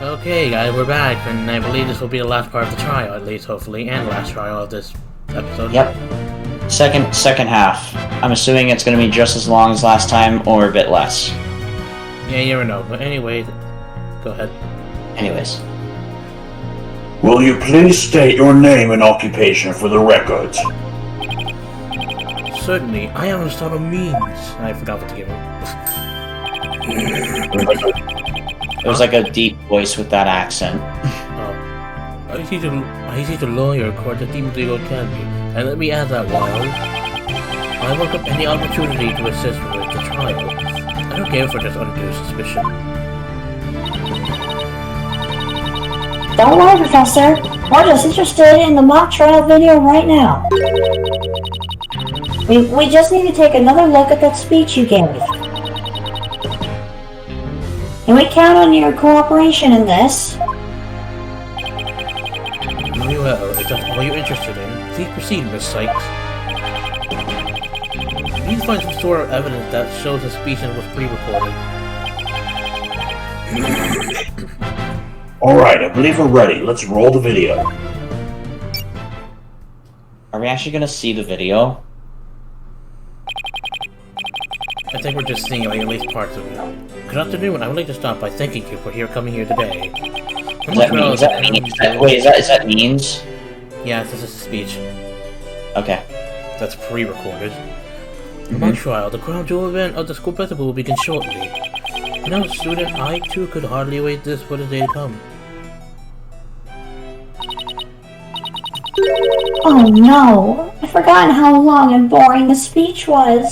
Okay, guys, we're back, and I believe this will be the last part of the trial, at least, hopefully, and the last trial of this episode. Yep. Second half. I'm assuming it's going to be just as long as last time, or a bit less. Yeah, you never know. But anyway, go ahead. Anyways. Will you please state your name and occupation for the records? Certainly, I am Gustavo Means. I forgot what to give him. It was like a deep voice with that accent. I see the lawyer court at Demon Legal Academy, and let me add that while I welcome any opportunity to assist with the trial. I don't care for this undue suspicion. Don't worry, Professor. We're just interested in the mock trial video right now. We just need to take another look at that speech you gave. And we count on your cooperation in this. Very well, if that's all you're interested in, please proceed, Miss Sykes. We need to find some sort of evidence that shows the speech was pre-recorded. Alright, I believe we're ready. Let's roll the video. Are we actually going to see the video? I think we're just seeing like at least parts of it. Good afternoon, I would like to start by thanking you for coming here today. Is that means? Yeah, this is a speech. Okay. That's pre-recorded. The mock trial, the crown jewel event of the school festival will begin shortly. When I was a student, I too could hardly await this for the day to come. Oh no! I've forgotten how long and boring the speech was.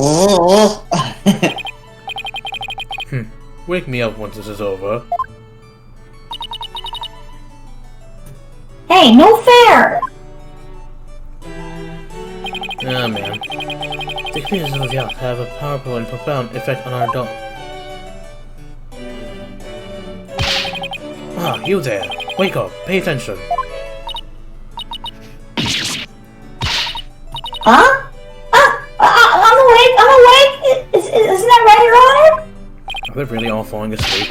Oh. Wake me up once this is over. Hey, no fair! Ah, man. The experiences of youth have a powerful and profound effect on our adult. Ah, you there! Wake up! Pay attention! Huh? I'm awake! Isn't that right, Your Honor? Are they really all falling asleep?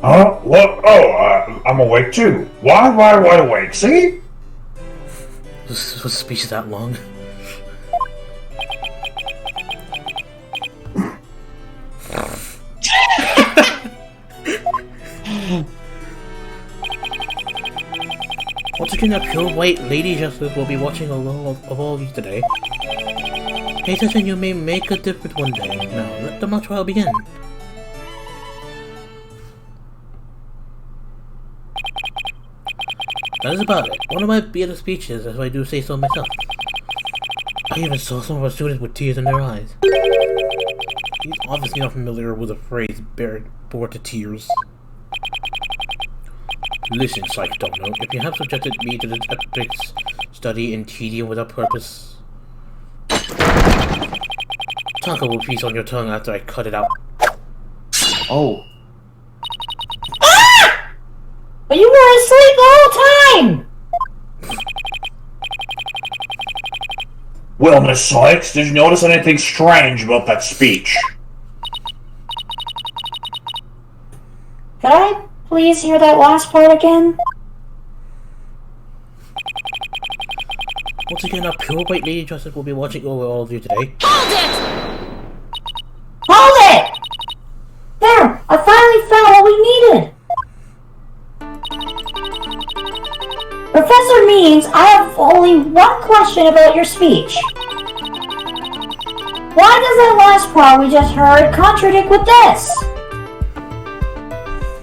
Huh? What? Oh, I'm awake too. Why wide awake? See? Was the speech that long? Once again, a pure white Lady Justice will be watching a lot of all of you today. Pay attention, you may make a difference one day. Now, let the mock trial begin. That is about it. One of my better speeches, as I do say so myself. I even saw some of our students with tears in their eyes. He's obviously not familiar with the phrase bored to tears. Listen, Psych Dono, if you have subjected me to this epic study in tedium without purpose, Taco will piece on your tongue after I cut it out. Oh. Ah! But you were asleep the whole time! Well, Miss Sykes, did you notice anything strange about that speech? Could I please hear that last part again? Once again, our pure white Lady Justice will be watching over all of you today. Hold it! Hold it! There! I finally found what we needed! Professor Means, I have only one question about your speech. Why does that last part we just heard contradict with this?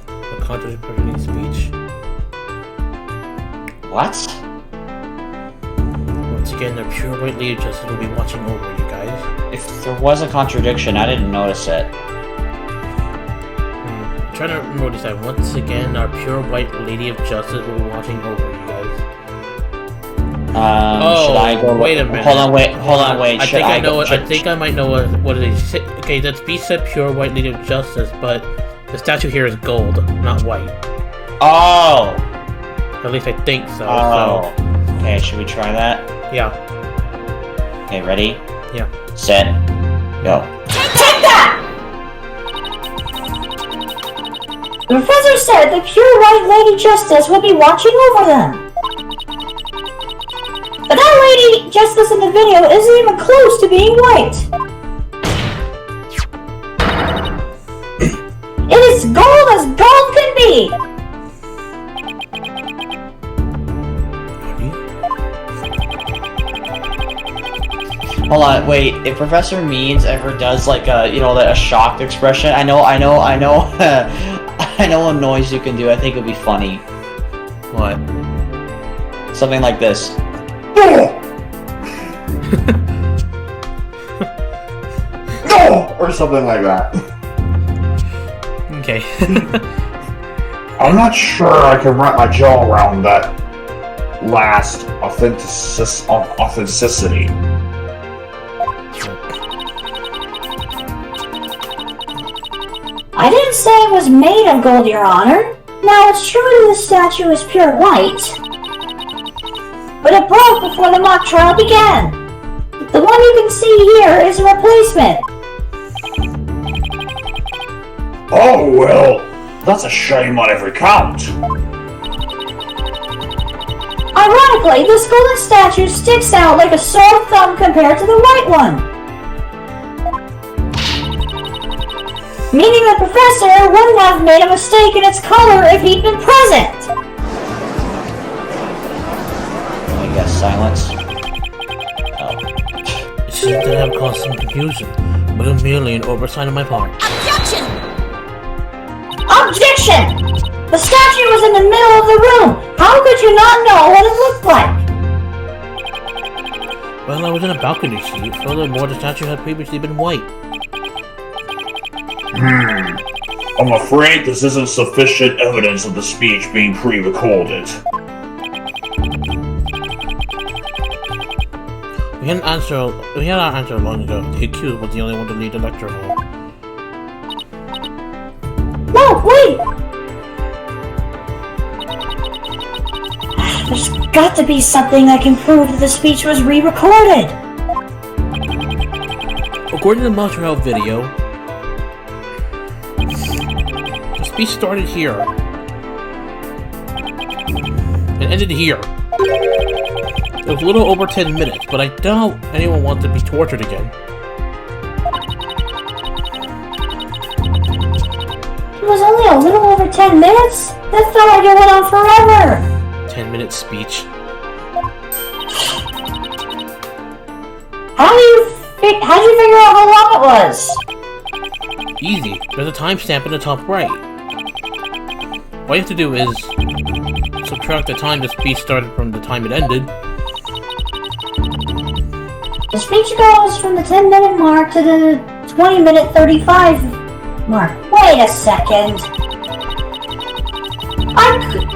A contradictory speech. What? Once again, the pure white Lady Justice will be watching over you guys. If there was a contradiction, I didn't notice it. I'm trying to remember what he said. Once again, our pure white Lady of Justice will be watching over you guys. Should I go? Wait a minute. Hold on, wait. I think I might know what it is. Okay, that speech said pure white Lady of Justice, but the statue here is gold, not white. Oh! At least I think so. Oh. Okay, should we try that? Yeah. Okay, ready? Yeah. Set. Go. Take that! The professor said the pure white Lady Justice would be watching over them. But that Lady Justice in the video isn't even close to being white. It is gold as gold can be! Hold on, wait. If Professor Means ever does like a, a shocked expression, I know I know a noise you can do. I think it'd be funny. What? Something like this. No! Or something like that. Okay. I'm not sure I can wrap my jaw around that last authenticity. I didn't say it was made of gold, Your Honor. Now, it's true that the statue is pure white, but it broke before the mock trial began. The one you can see here is a replacement. Oh, well, that's a shame on every count. Ironically, this golden statue sticks out like a sore thumb compared to the white one. Meaning the professor wouldn't have made a mistake in its color if he'd been present. I guess silence. Oh. It seems to have caused some confusion, but it's merely an oversight on my part. Objection! Objection! The statue was in the middle of the room. How could you not know what it looked like? Well, I was in a balcony seat. Furthermore, the statue had previously been white. I'm afraid this isn't sufficient evidence of the speech being pre-recorded. We had our answer long ago. The accused was the only one to leave the lecture hall. No, wait! There's got to be something that can prove that the speech was re-recorded. According to the Montreal video, the speech started here and ended here. It was a little over 10 minutes, but I doubt anyone wants to be tortured again. It was only a little over 10 minutes? That felt like it went on forever! 10-minute speech. How'd you figure out how long it was? Easy. There's a timestamp in the top right. All you have to do is subtract the time the speech started from the time it ended. The speech goes from the 10-minute mark to the 20-minute 35 mark. Wait a second.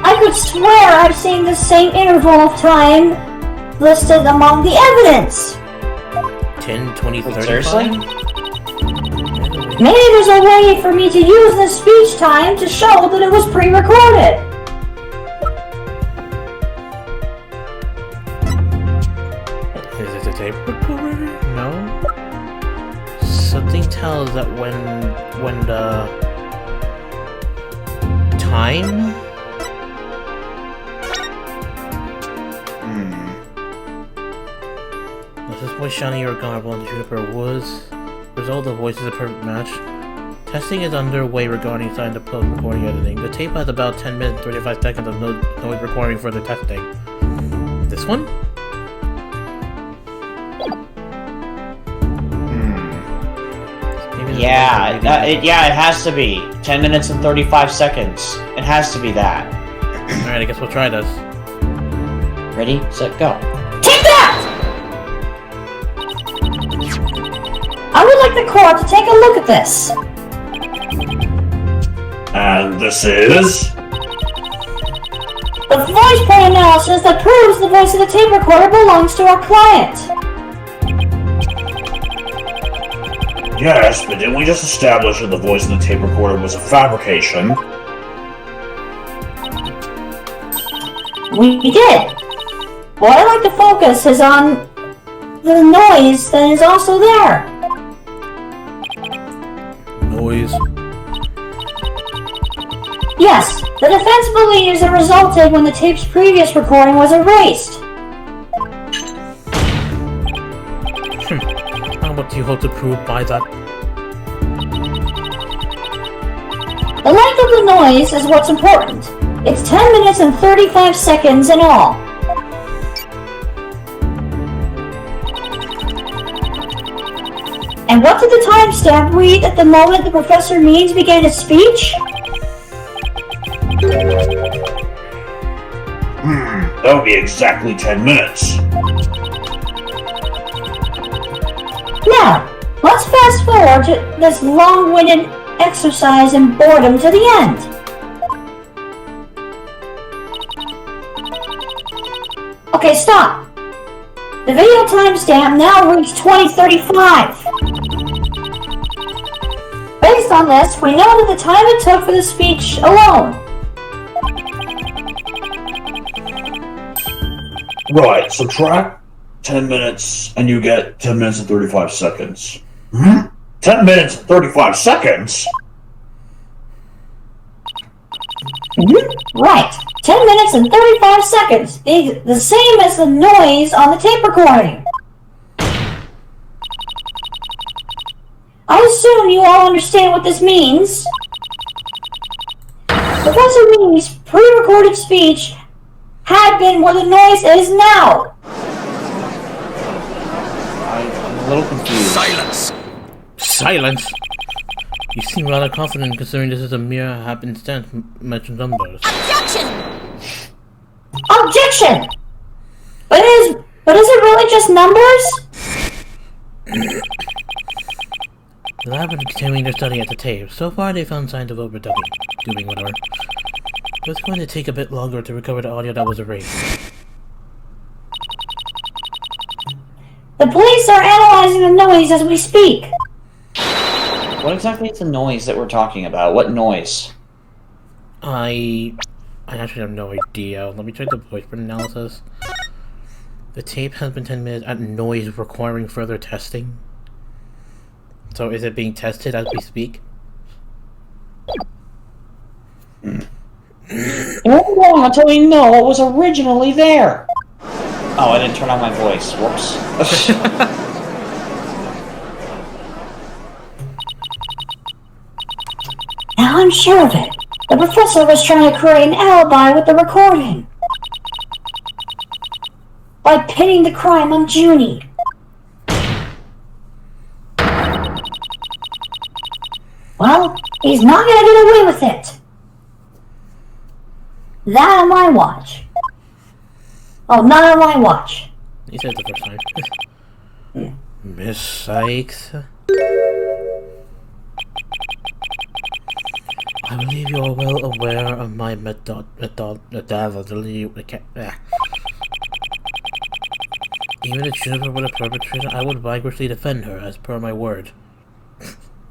I could swear I've seen the same interval of time listed among the evidence. 10, 20, 35? Seriously? Maybe there's a way for me to use this speech time to show that it was pre-recorded. Is it a tape recorder? No. Something tells that when the time. This voice shining or garble on the Juniper Woods. Result of voice is a perfect match. Testing is underway regarding sign of post-recording editing. The tape has about 10 minutes 35 seconds of noise recording for the testing. This one? Yeah, it has to be. 10 minutes and 35 seconds. It has to be that. Alright, I guess we'll try this. Ready, set, go. Take that! I would like the court to take a look at this. And this is... The voice print analysis that proves the voice of the tape recorder belongs to our client. Yes, but didn't we just establish that the voice of the tape recorder was a fabrication? We did. What I'd like to focus is on the noise that is also there. Noise. Yes, the defense believes it resulted when the tape's previous recording was erased. And what do you hope to prove by that? The length of the noise is what's important. It's 10 minutes and 35 seconds in all. And what did the timestamp read at the moment the Professor Means began his speech? That would be exactly 10 minutes. Now, let's fast forward to this long-winded exercise in boredom to the end. Okay, stop. The video timestamp now reads 2035. Based on this, we know that the time it took for the speech alone. Right, subtract 10 minutes and you get 10 minutes and 35 seconds. 10 minutes and 35 seconds? Right, 10 minutes and 35 seconds. The same as the noise on the tape recording. I assume you all understand what this means. Professor Means' pre-recorded speech had been where the noise is now. I'm a little confused. Silence! Silence? You seem rather confident considering this is a mere happenstance mentioned numbers. Objection! Objection! But is it really just numbers? The lab is continuing their study at the tape. So far they found signs of overdubbing, doing whatever. But it's going to take a bit longer to recover the audio that was erased. The police are analyzing the noise as we speak. What exactly is the noise that we're talking about? What noise? I actually have no idea. Let me check the voiceprint analysis. The tape has been 10 minutes at noise requiring further testing. So is it being tested as we speak? It won't go on until we know what was originally there. Oh, I didn't turn on my voice. Whoops. Now I'm sure of it. The professor was trying to create an alibi with the recording. By pinning the crime on Junie. Well, he's not gonna get away with it. That on my watch. Oh, not on my watch. He said it the first time. Miss Sykes? I believe you are well aware of my methodology. Even if Juniper were the perpetrator, I would vigorously defend her, as per my word.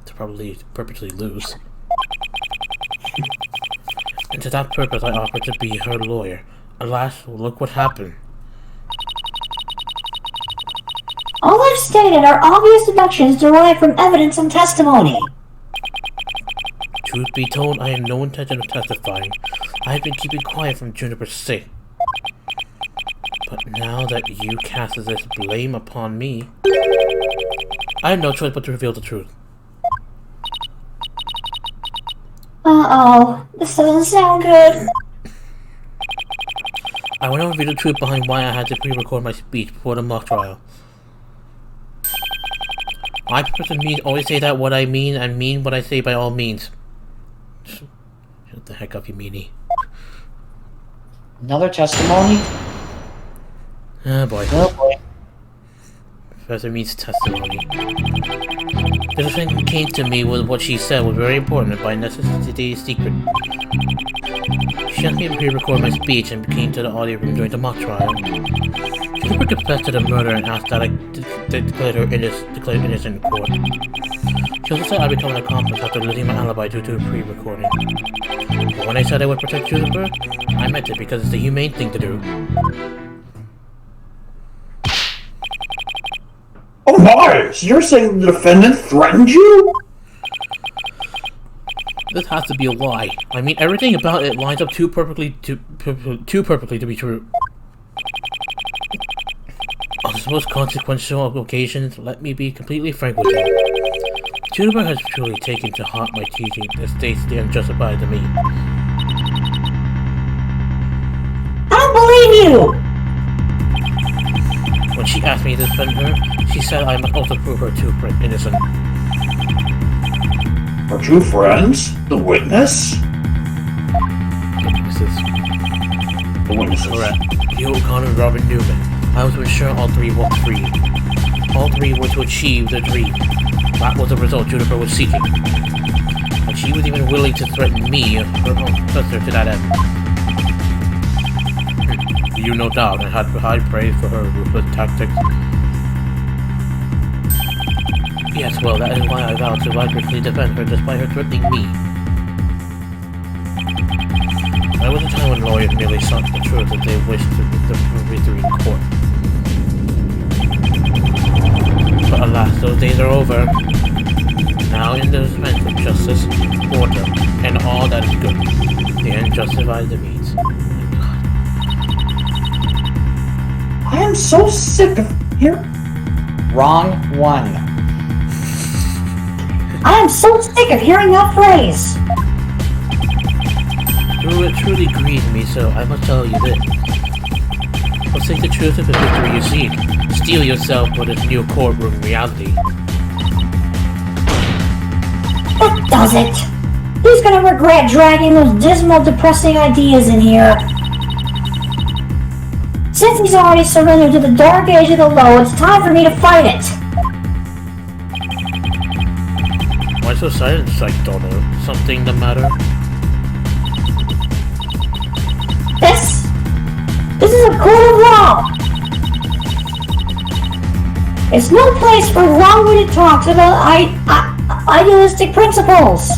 To probably perpetually lose. And to that purpose I offered to be her lawyer. Alas, look what happened. All I've stated are obvious deductions derived from evidence and testimony. Truth be told, I have no intention of testifying. I have been keeping quiet from Juniper's sake. But now that you cast this blame upon me, I have no choice but to reveal the truth. Uh-oh, this doesn't sound good. I want to reveal the truth behind why I had to pre-record my speech before the mock trial. I Professor Means always say that what I mean and mean what I say by all means. Shut the heck up, you meanie. Another testimony? Oh boy. Oh boy. Professor Means' testimony. The defendant came to me with what she said was very important and by necessity secret. She asked me to pre-record my speech and came to the audio room during the mock trial. She never confessed to the murder and asked that I declare her innocent in court. She also said I become an accomplice after losing my alibi due to a pre-recording. But when I said I would protect Juniper, I meant it because it's the humane thing to do. Oh my! So you're saying the defendant threatened you? This has to be a lie. I mean, everything about it lines up too perfectly to be true. On the most consequential occasions, let me be completely frank with you. Juniper has truly taken to heart my teaching that states the unjustified to me. I don't believe you! When she asked me to defend her, she said I must also prove her too innocent. Our true friends? The witness? The witnesses. Correct. You, O'Connor, and Robin Newman. I was to ensure all three walked free. All three were to achieve their dream. That was the result Juniper was seeking. And she was even willing to threaten me, her own professor, to that end. You no doubt, I had high praise for her ruthless tactics. Yes, well, that is why I vowed to vigorously defend her despite her threatening me. There was a time when lawyers merely sought the truth if they wished to prove the victory in court. But alas, those days are over. Now in the defense of justice, order, and all that is good, the end justifies the means. I am so sick of hearing. Wrong one. I am so sick of hearing that phrase. It truly grieves me, so I must tell you this. Forsake the truth of the victory you seek. Steel yourself for this new courtroom reality. That does it. Who's gonna regret dragging those dismal, depressing ideas in here? Since he's already surrendered to the dark age of the low, it's time for me to fight it. Why so silent, Psych Daughter? Something the matter? This is a court of law. It's no place for long-winded talks about idealistic principles.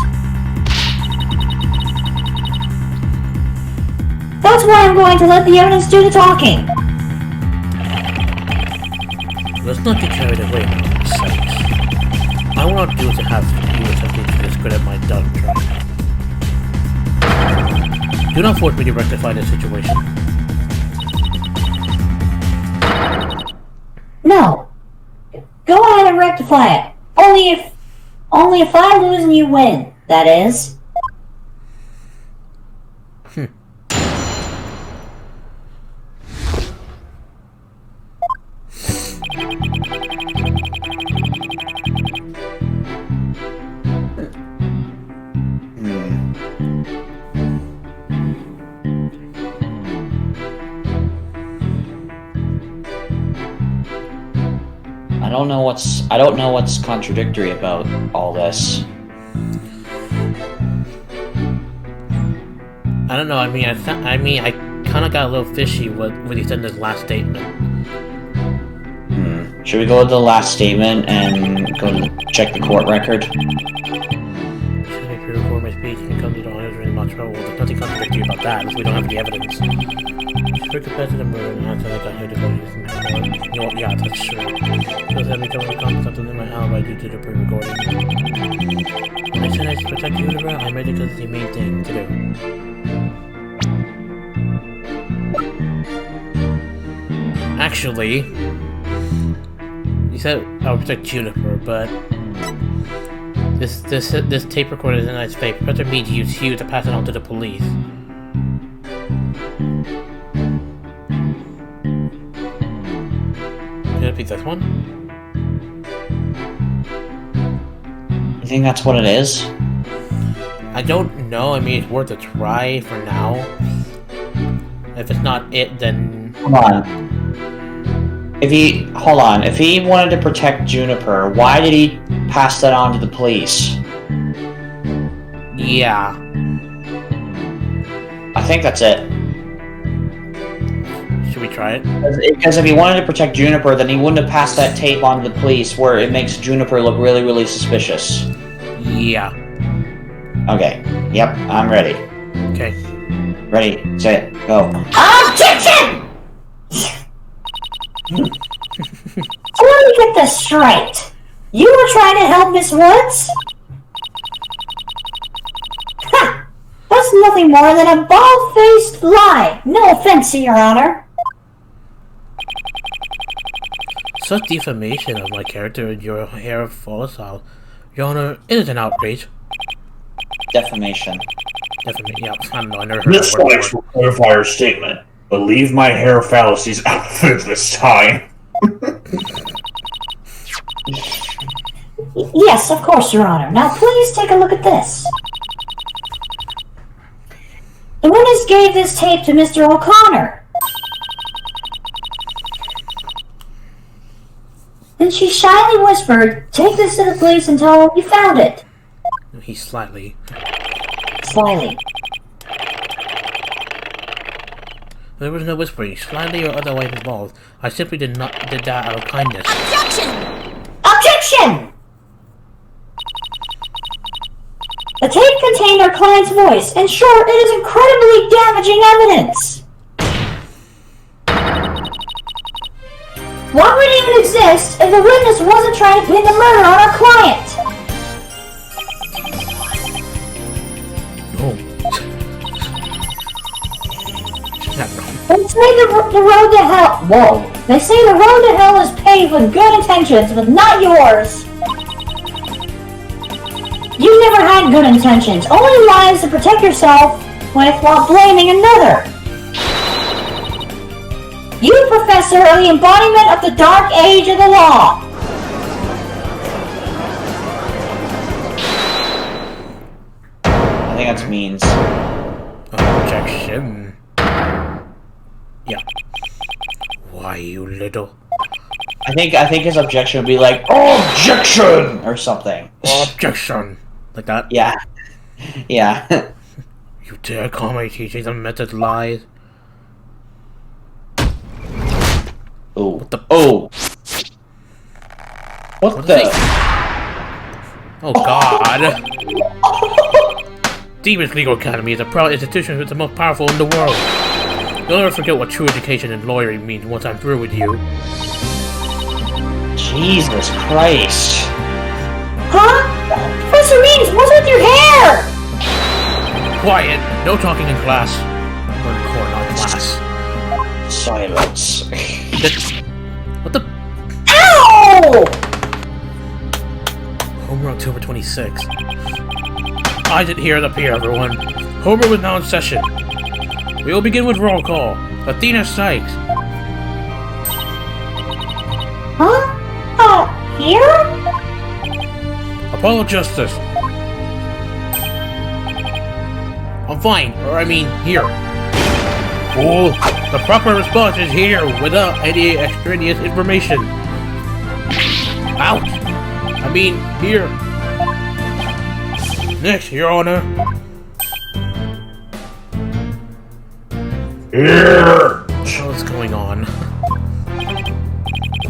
That's why I'm going to let the evidence do the talking. Let's not get carried away by my sight. I will not do to have you attempting to discredit my doctrine. Do not force me to rectify this situation. No. Go ahead and rectify it. Only if I lose and you win, that is. I don't know what's contradictory about all this. I don't know. I mean, I kind of got a little fishy when he said in his last statement. Should we go to the last statement and go and check the court record? Should I appear before my speech and come to the honors in much trouble? There's nothing contradictory about that, as we don't have the evidence. Should I confess to the murder and answer like I heard about it in court? You know what? Yeah, that's true. Because every time I come something in my alibi due to the pre-recording. When I said I should protect you, I made it because it's the main thing to do. Actually, you said I'll protect Juniper, but this tape recorder is in its fake. Professor Mead used you to pass it on to the police. Could it be this one? You think that's what it is? I don't know. I mean, it's worth a try for now. If it's not it, then Come on. If he wanted to protect Juniper, why did he pass that on to the police? yeah. I think that's it. Should we try it? Because if he wanted to protect Juniper, then he wouldn't have passed that tape on to the police where it makes Juniper look really, really suspicious. Yeah. Okay. Yep, I'm ready. Okay. Ready, set, go. Objection! So let me get this straight. You were trying to help Miss Woods? nothing more than a bald-faced lie. No offense, Your Honor. Such defamation of my character and your hair follicle, Your Honor, it is an outrage. Defamation. Defamation, yeah, I don't know, I never heard This that word likes before. will clarify your statement, but leave my hair fallacies out of it this time. Yes, of course, Your Honor. Now please take a look at this. The witness gave this tape to Mr. O'Connor. Then she shyly whispered, "Take this to the police and tell them you found it." He slightly. There was no whispering, slightly or otherwise involved. I simply did that out of kindness. Objection! The tape contained our client's voice. In short, it is incredibly damaging evidence. Why would it even exist if the witness wasn't trying to pin the murder on our client? Oh. They say the road to hell. Whoa. They say the road to hell is paved with good intentions, but not yours. You never had good intentions, only lies to protect yourself with while blaming another. You, Professor, are the embodiment of the dark age of the law. I think that's means. Objection. Yeah. Why, you little... I think his objection would be like, "Objection!" or something. Objection! Like that? Yeah. Yeah. You dare call my teachings and methods lies? Ooh. What the... Oh. What the? Oh god! Demons Legal Academy is a proud institution that's the most powerful in the world. You'll never forget what true education and lawyering means once I'm through with you. Jesus Christ. Huh? Professor Means, what's with your hair? Quiet! No talking in class. Or in court, not class. Silence. What the... Ow! Homer, October 26th. I didn't hear it up here, everyone. Homer was now in session. We will begin with roll call. Athena Sykes. Huh? Here? Apollo Justice. I'm fine, or I mean, here. Fool, the proper response is here, without any extraneous information. Out! I mean, here. Next, Your Honor. Here! What's going on?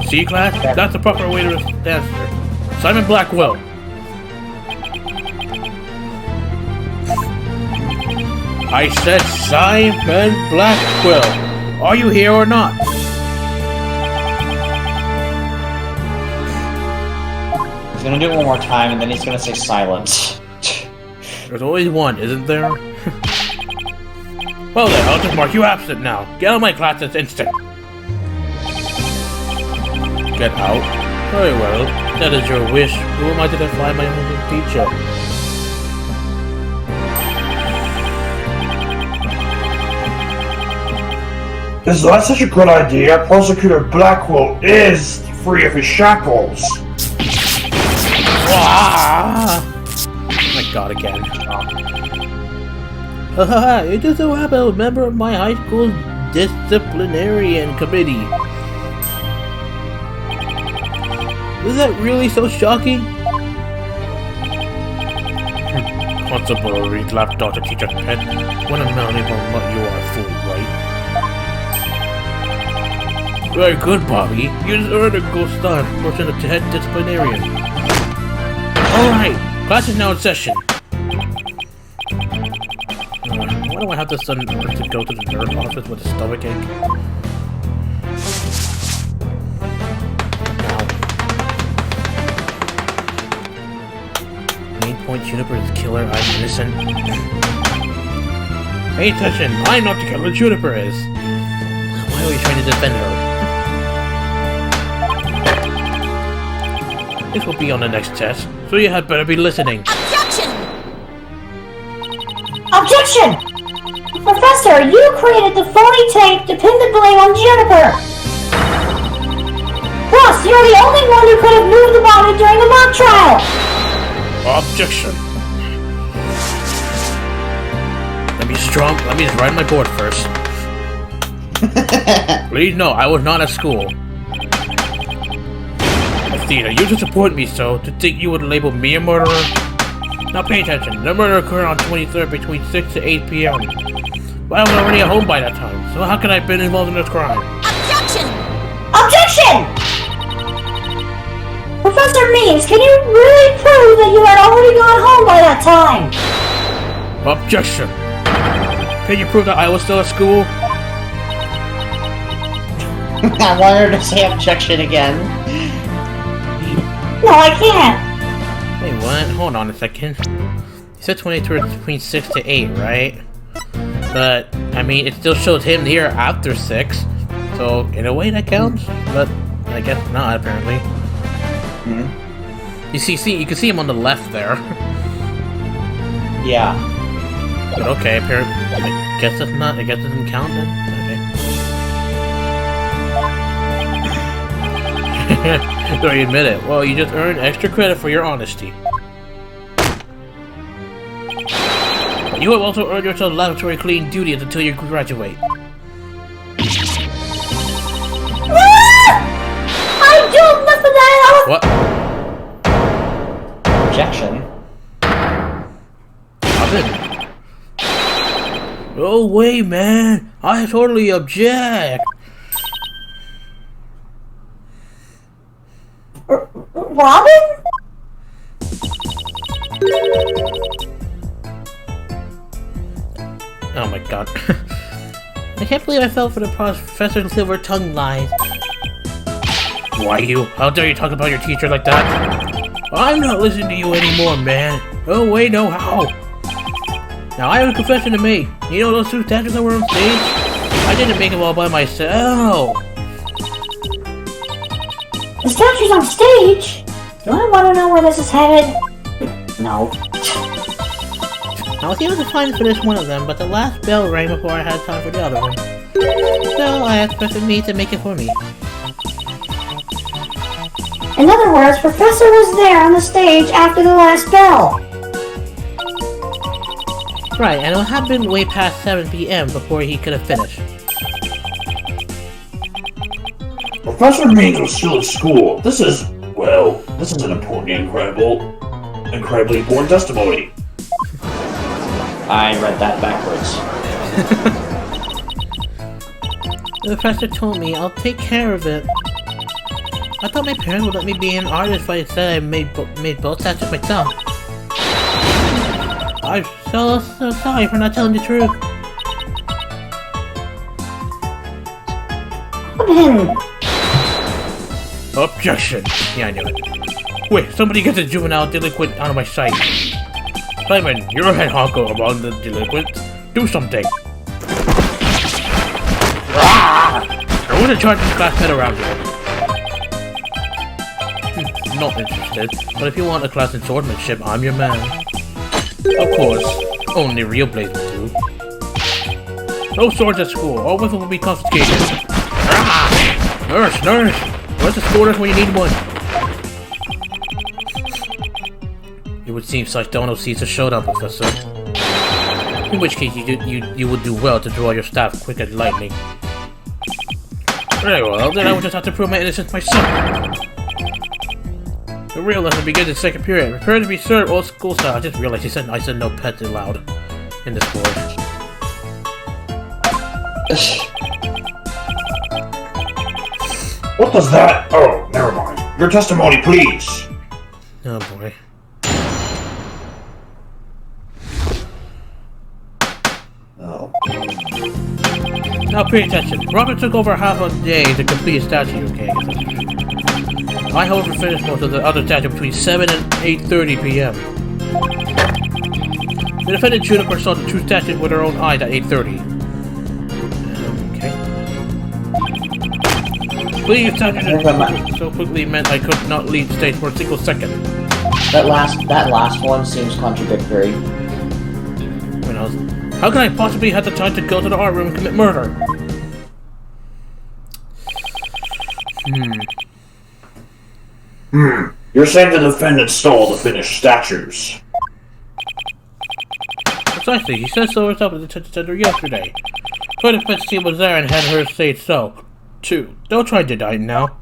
See, class? That's the proper way to answer. Simon Blackwell. I said Simon Blackwell. Are you here or not? He's gonna do it one more time and then he's gonna say silence. There's always one, isn't there? Well then, I'll just mark you absent now. Get out of my class this instant. Get out? Very well. That is your wish. Who am I to defy my own teacher? Is that such a good idea? Prosecutor Blackwell is free of his shackles. Ah! Oh my god, again. Haha, it just so happened I was a member of my high school's disciplinarian committee. Was that really so shocking? Constabulary lapdog to teacher's pet. What a mounting on what you are, fool, right? Very good, Bobby. You just earned a gold star for promotion to head disciplinarian. Alright, class is now in session. Why do I have to sudden urge to go to the nurse office with a stomachache? Main point, Juniper is killer, I'm innocent. Pay attention, I'm not the killer Juniper is. Why are you trying to defend her? This will be on the next test, so you had better be listening. Objection! Objection! Professor, you created the phony tape to pin the blame on Juniper! Plus, you're the only one who could have moved the body during the mock trial! Objection! Let me just write my board first. Please no, I was not at school. Athena, you disappoint me so, to think you would label me a murderer? Now pay attention, the murder occurred on 23rd between 6 to 8 p.m. But I was already at home by that time, so how could I have been involved in this crime? Objection! Objection! Professor Means, can you really prove that you had already gone home by that time? Objection! Can you prove that I was still at school? I want her to say objection again. No, I can't. Wait, what? Hold on a second. You said 23 between 6 to 8, right? But, I mean, it still shows him here after 6. So, in a way that counts. But, I guess not, apparently. Hmm? You can see him on the left there. Yeah. But okay, apparently, I guess it doesn't count then? Okay. So you admit it. Well, you just earned extra credit for your honesty. You have also earned yourself laboratory cleaning duties until you graduate. I don't listen to that! What? Objection. Nothing. No way, man! I totally object! Robin? Oh my god. I can't believe I fell for the Professor Silver tongue lies. Why you? How dare you talk about your teacher like that? I'm not listening to you anymore, man. No way, no how. Now I have a confession to make. You know those 2 statues that were on stage? I didn't make them all by myself. The statue's on stage? Do I want to know where this is headed? No. I was able to find for this one of them, but the last bell rang before I had time for the other one. So I asked Professor Me to make it for me. In other words, Professor was there on the stage after the last bell. Right, and it had been way past 7 p.m. before he could have finished. Professor Means was still at school. This is an important, incredibly important testimony. I read that backwards. The professor told me I'll take care of it. I thought my parents would let me be an artist if I said I made both statues myself. I'm so sorry for not telling the truth. Objection! Yeah, I knew it. Wait, somebody get the juvenile delinquent out of my sight. Simon, you're a head honcho among the delinquents. Do something. I want to charge this class head around here. Not interested, but if you want a class in swordsmanship, I'm your man. Of course, only real blades will do. No swords at school, all weapons will be confiscated. Nurse! Where's the school nurse when you need one? It would seem Saitono sees a showdown, Professor. In which case, you would do well to draw your staff quick as lightning. Very well, then I would just have to prove my innocence myself. The real lesson begins in second period. Prepare to be served old school style. I just realized I said no pets allowed in this board. What does that? Oh, never mind. Your testimony, please. Oh boy. Oh. Now pay attention. Robert took over half a day to complete a statue, okay? I however finished most of the other statue between 7 and 8:30 p.m. The defendant Juniper saw the true statue with her own eyes at 8:30. Okay. Fleeing a statue so quickly meant I could not leave the stage for a single second. That last one seems contradictory. When I was, how can I possibly have the time to go to the art room and commit murder? You're saying the defendant stole the finished statues? Precisely, he said so herself at the detention center yesterday. Quite a fetch team was there and had her say so, too. Don't try to deny it now.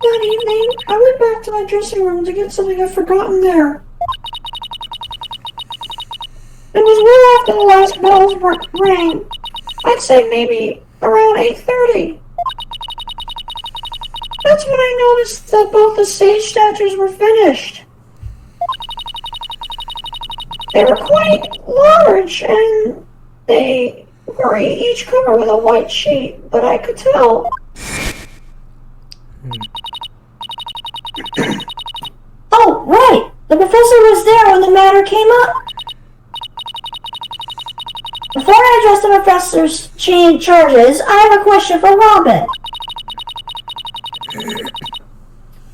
That evening, I went back to my dressing room to get something I'd forgotten there. It was well after the last bells rang. I'd say maybe around 8:30. That's when I noticed that both the stage statues were finished. They were quite large, and they were each covered with a white sheet, but I could tell. Oh, right! The professor was there when the matter came up. Before I address the professor's charges, I have a question for Robin.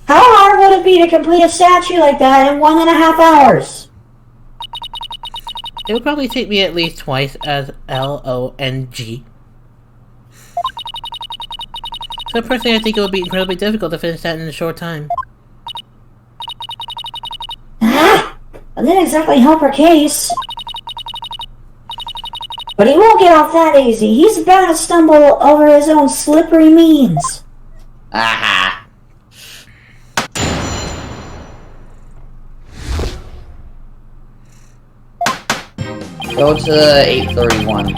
How hard would it be to complete a statue like that in 1.5 hours? It would probably take me at least twice as LONG. So personally, I think it would be incredibly difficult to finish that in a short time. That didn't exactly help her case. But he won't get off that easy. He's bound to stumble over his own slippery means. Aha. Go to 8:31.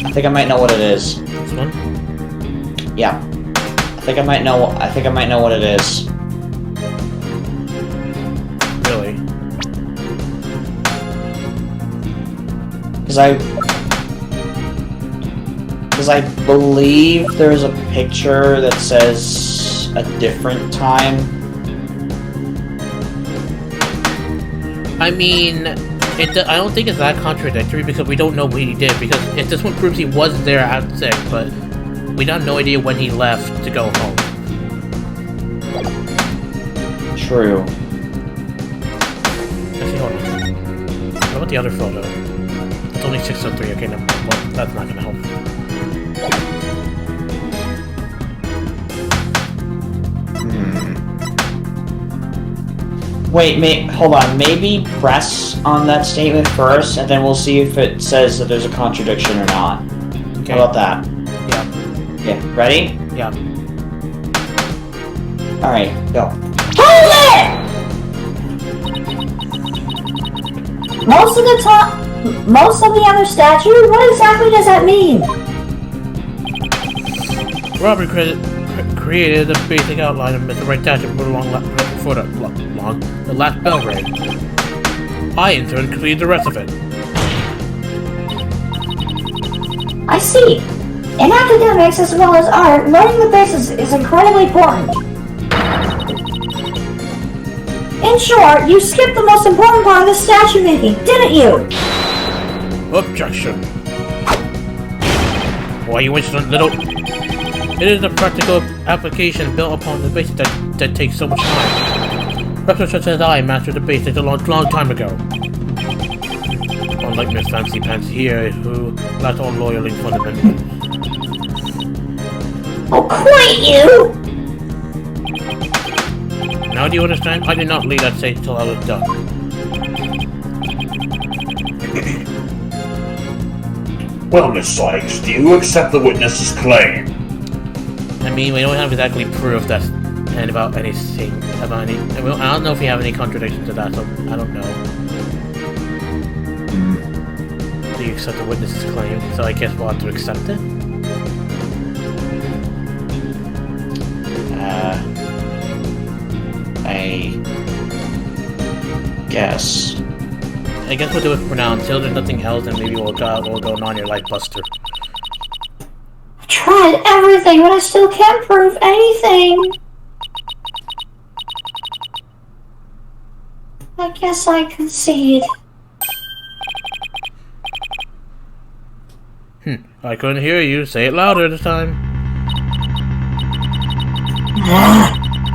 I think I might know what it is. This one? Yeah. I think I might know what it is. Really? Because I believe there's a picture that says a different time. I mean, I don't think it's that contradictory because we don't know what he did. Because if this one proves he was there at 6, but we have no idea when he left to go home. True. Actually, hold on. What about the other photo? It's only 6:03. Okay, no, well, that's not gonna help. Wait, hold on. Maybe press on that statement first, and then we'll see if it says that there's a contradiction or not. Okay. How about that? Yeah. Okay, ready? Yeah. Alright, go. Hold it! Most of the other statue? What exactly does that mean? Robert created a basic outline of Mr. Wright statue for the last bell rang. I, in turn, completed the rest of it. I see. In academics as well as art, learning the basics is incredibly important. In short, you skipped the most important part of the statue making, didn't you? Objection. Why you wish little... It is a practical application built upon the basics that takes so much time. Professors such as I mastered the basics a long time ago. Unlike Miss Fancy Pants here, who lacked all loyal and fundamentals. Oh, quite you! Now do you understand? I did not leave that stage till I was done. Well, Miss Sykes, do you accept the witness's claim? I mean, we don't have exactly proof that and about anything about any. I don't know if we have any contradictions to that, so I don't know. Do you accept the witness's claim? So I guess we'll have to accept it. I guess. I guess we'll do it for now until there's nothing else, and maybe we'll go on your life buster. I've tried everything, but I still can't prove anything. I guess I concede. I couldn't hear you. Say it louder this time.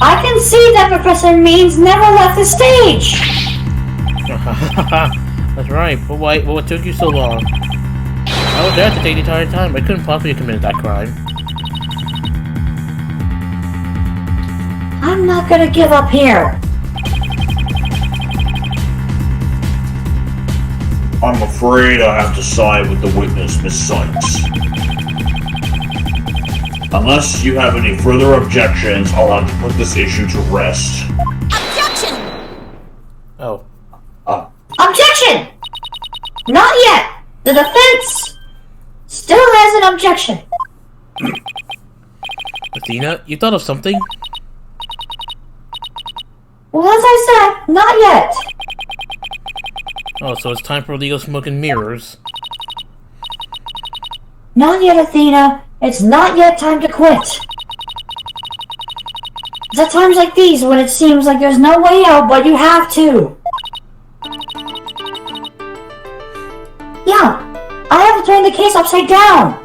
I concede that Professor Means never left the stage! That's right, but why? What took you so long? I was there to take the entire time. I couldn't possibly have committed that crime. I'm not gonna give up here. I'm afraid I have to side with the witness, Miss Sykes. Unless you have any further objections, I'll have to put this issue to rest. Objection! Oh. Objection! Not yet! The defense still has an objection. Athena, you thought of something? Well, as I said, not yet. Oh, so it's time for legal smoke and mirrors. Not yet, Athena. It's not yet time to quit. It's at times like these when it seems like there's no way out, but you have to. Yeah, I have to turn the case upside down.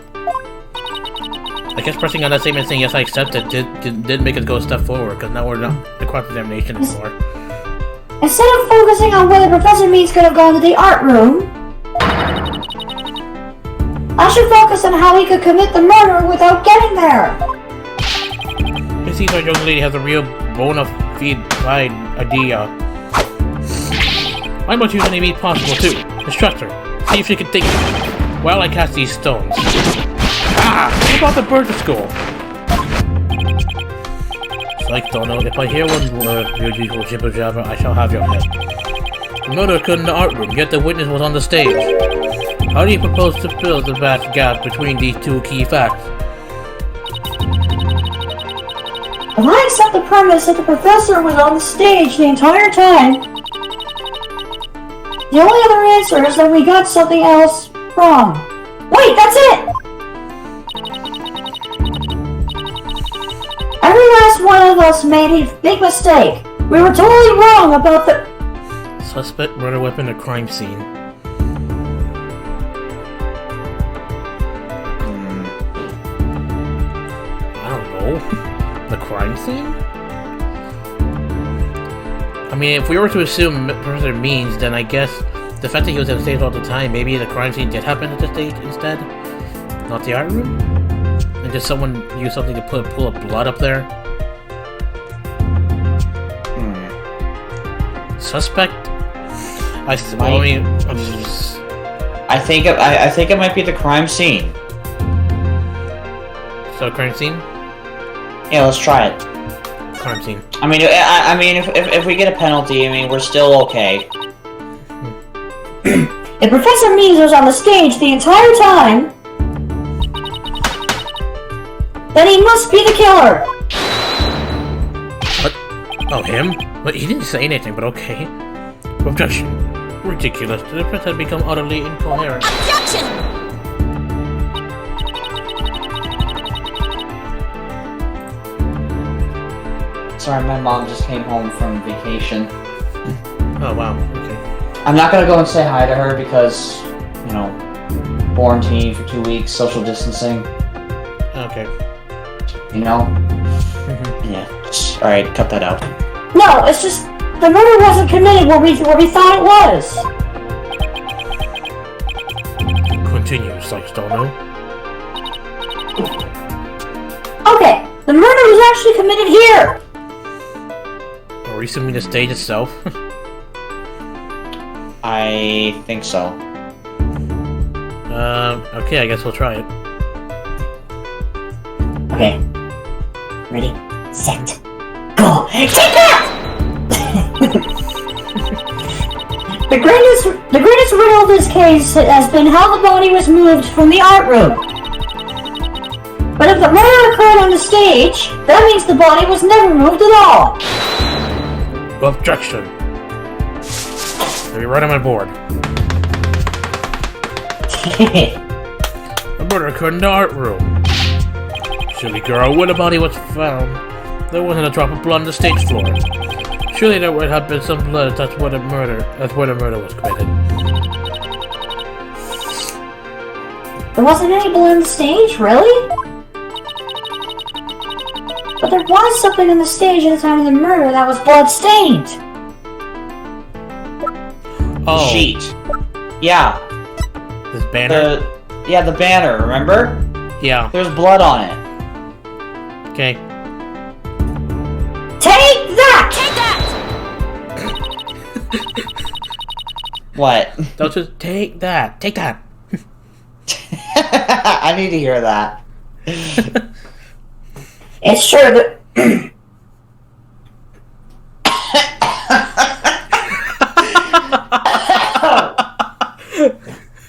I guess pressing on that statement and saying yes, I accept it did make us go a step forward, because now we're not the cross-examination anymore. Instead of focusing on whether Professor Means could have gone to the art room, I should focus on how he could commit the murder without getting there. It seems our young lady has a real bona fide idea. I must use any means possible too. Distract her. See if she can think while I cast these stones. What about the bird at school? Like, don't know. If I hear one word of your usual jibber jabber, I shall have your head. The murder occurred in the art room, yet the witness was on the stage. How do you propose to fill the vast gap between these two key facts? If I accept the premise that the professor was on the stage the entire time, the only other answer is that we got something else wrong. Wait, that's it! Every last one of us made a big mistake. We were totally wrong about the... Suspect, murder weapon, or crime scene? I don't know. The crime scene? I mean, if we were to assume Professor Means, then I guess the fact that he was on stage all the time, maybe the crime scene did happen at the stage instead? Not the art room? And just someone use something to pull up blood up there? Suspect? I think it might be the crime scene. So crime scene? Yeah, let's try it. Crime scene. I mean, if we get a penalty, I mean, we're still okay. If Professor Means was on the stage the entire time, then he must be the killer! What? Oh, him? But he didn't say anything, but okay. Objection. Ridiculous. The defense had become utterly incoherent. Objection! Sorry, my mom just came home from vacation. Oh, wow. Okay. I'm not gonna go and say hi to her because, you know, quarantine for 2 weeks, social distancing. Okay. You know? Yeah. Alright, cut that out. No, it's just... the murder wasn't committed where we thought it was! Continue, Sykes-Dono. Okay, the murder was actually committed here! Are we assuming the stage itself? I think so. Okay, I guess we'll try it. Okay. Ready, set, go! Take that! The greatest riddle of this case has been how the body was moved from the art room. But if the murder occurred on the stage, that means the body was never moved at all. Objection. Let me write on my board. The murder occurred in the art room. Silly girl, when the body was found, there wasn't a drop of blood on the stage floor. Surely there would have been some blood. That's where the murder was committed. There wasn't any blood on the stage, really? But there was something on the stage at the time of the murder that was blood-stained. Oh, Sheet. Yeah. this banner. The banner. Remember? Yeah. There's blood on it. Okay. Take that! What? Don't just take that. Take that. I need to hear that. It's true that...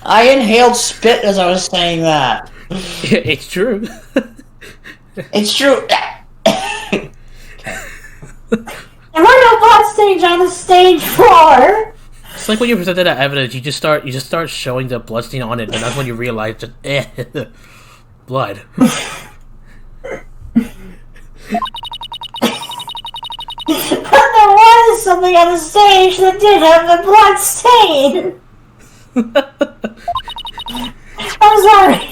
I inhaled spit as I was saying that. It's true. It's true. There were no blood stains on the stage floor! It's like when you presented that evidence, you just start showing the bloodstain on it, and that's when you realize that blood. But there was something on the stage that did have the blood stain! I'm sorry.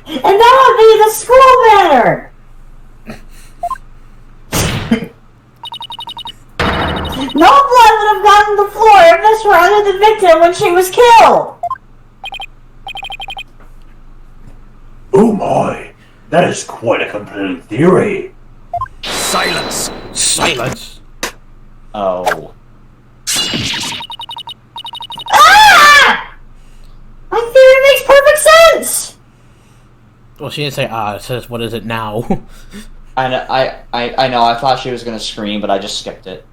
And that would be the school banner! No blood would have gotten the floor if this were under the victim when she was killed! Oh my, that is quite a compelling theory. Silence! Silence. Oh. Ah! My theory makes perfect sense! Well, she didn't say it says what is it now? I know. I thought she was gonna scream, but I just skipped it.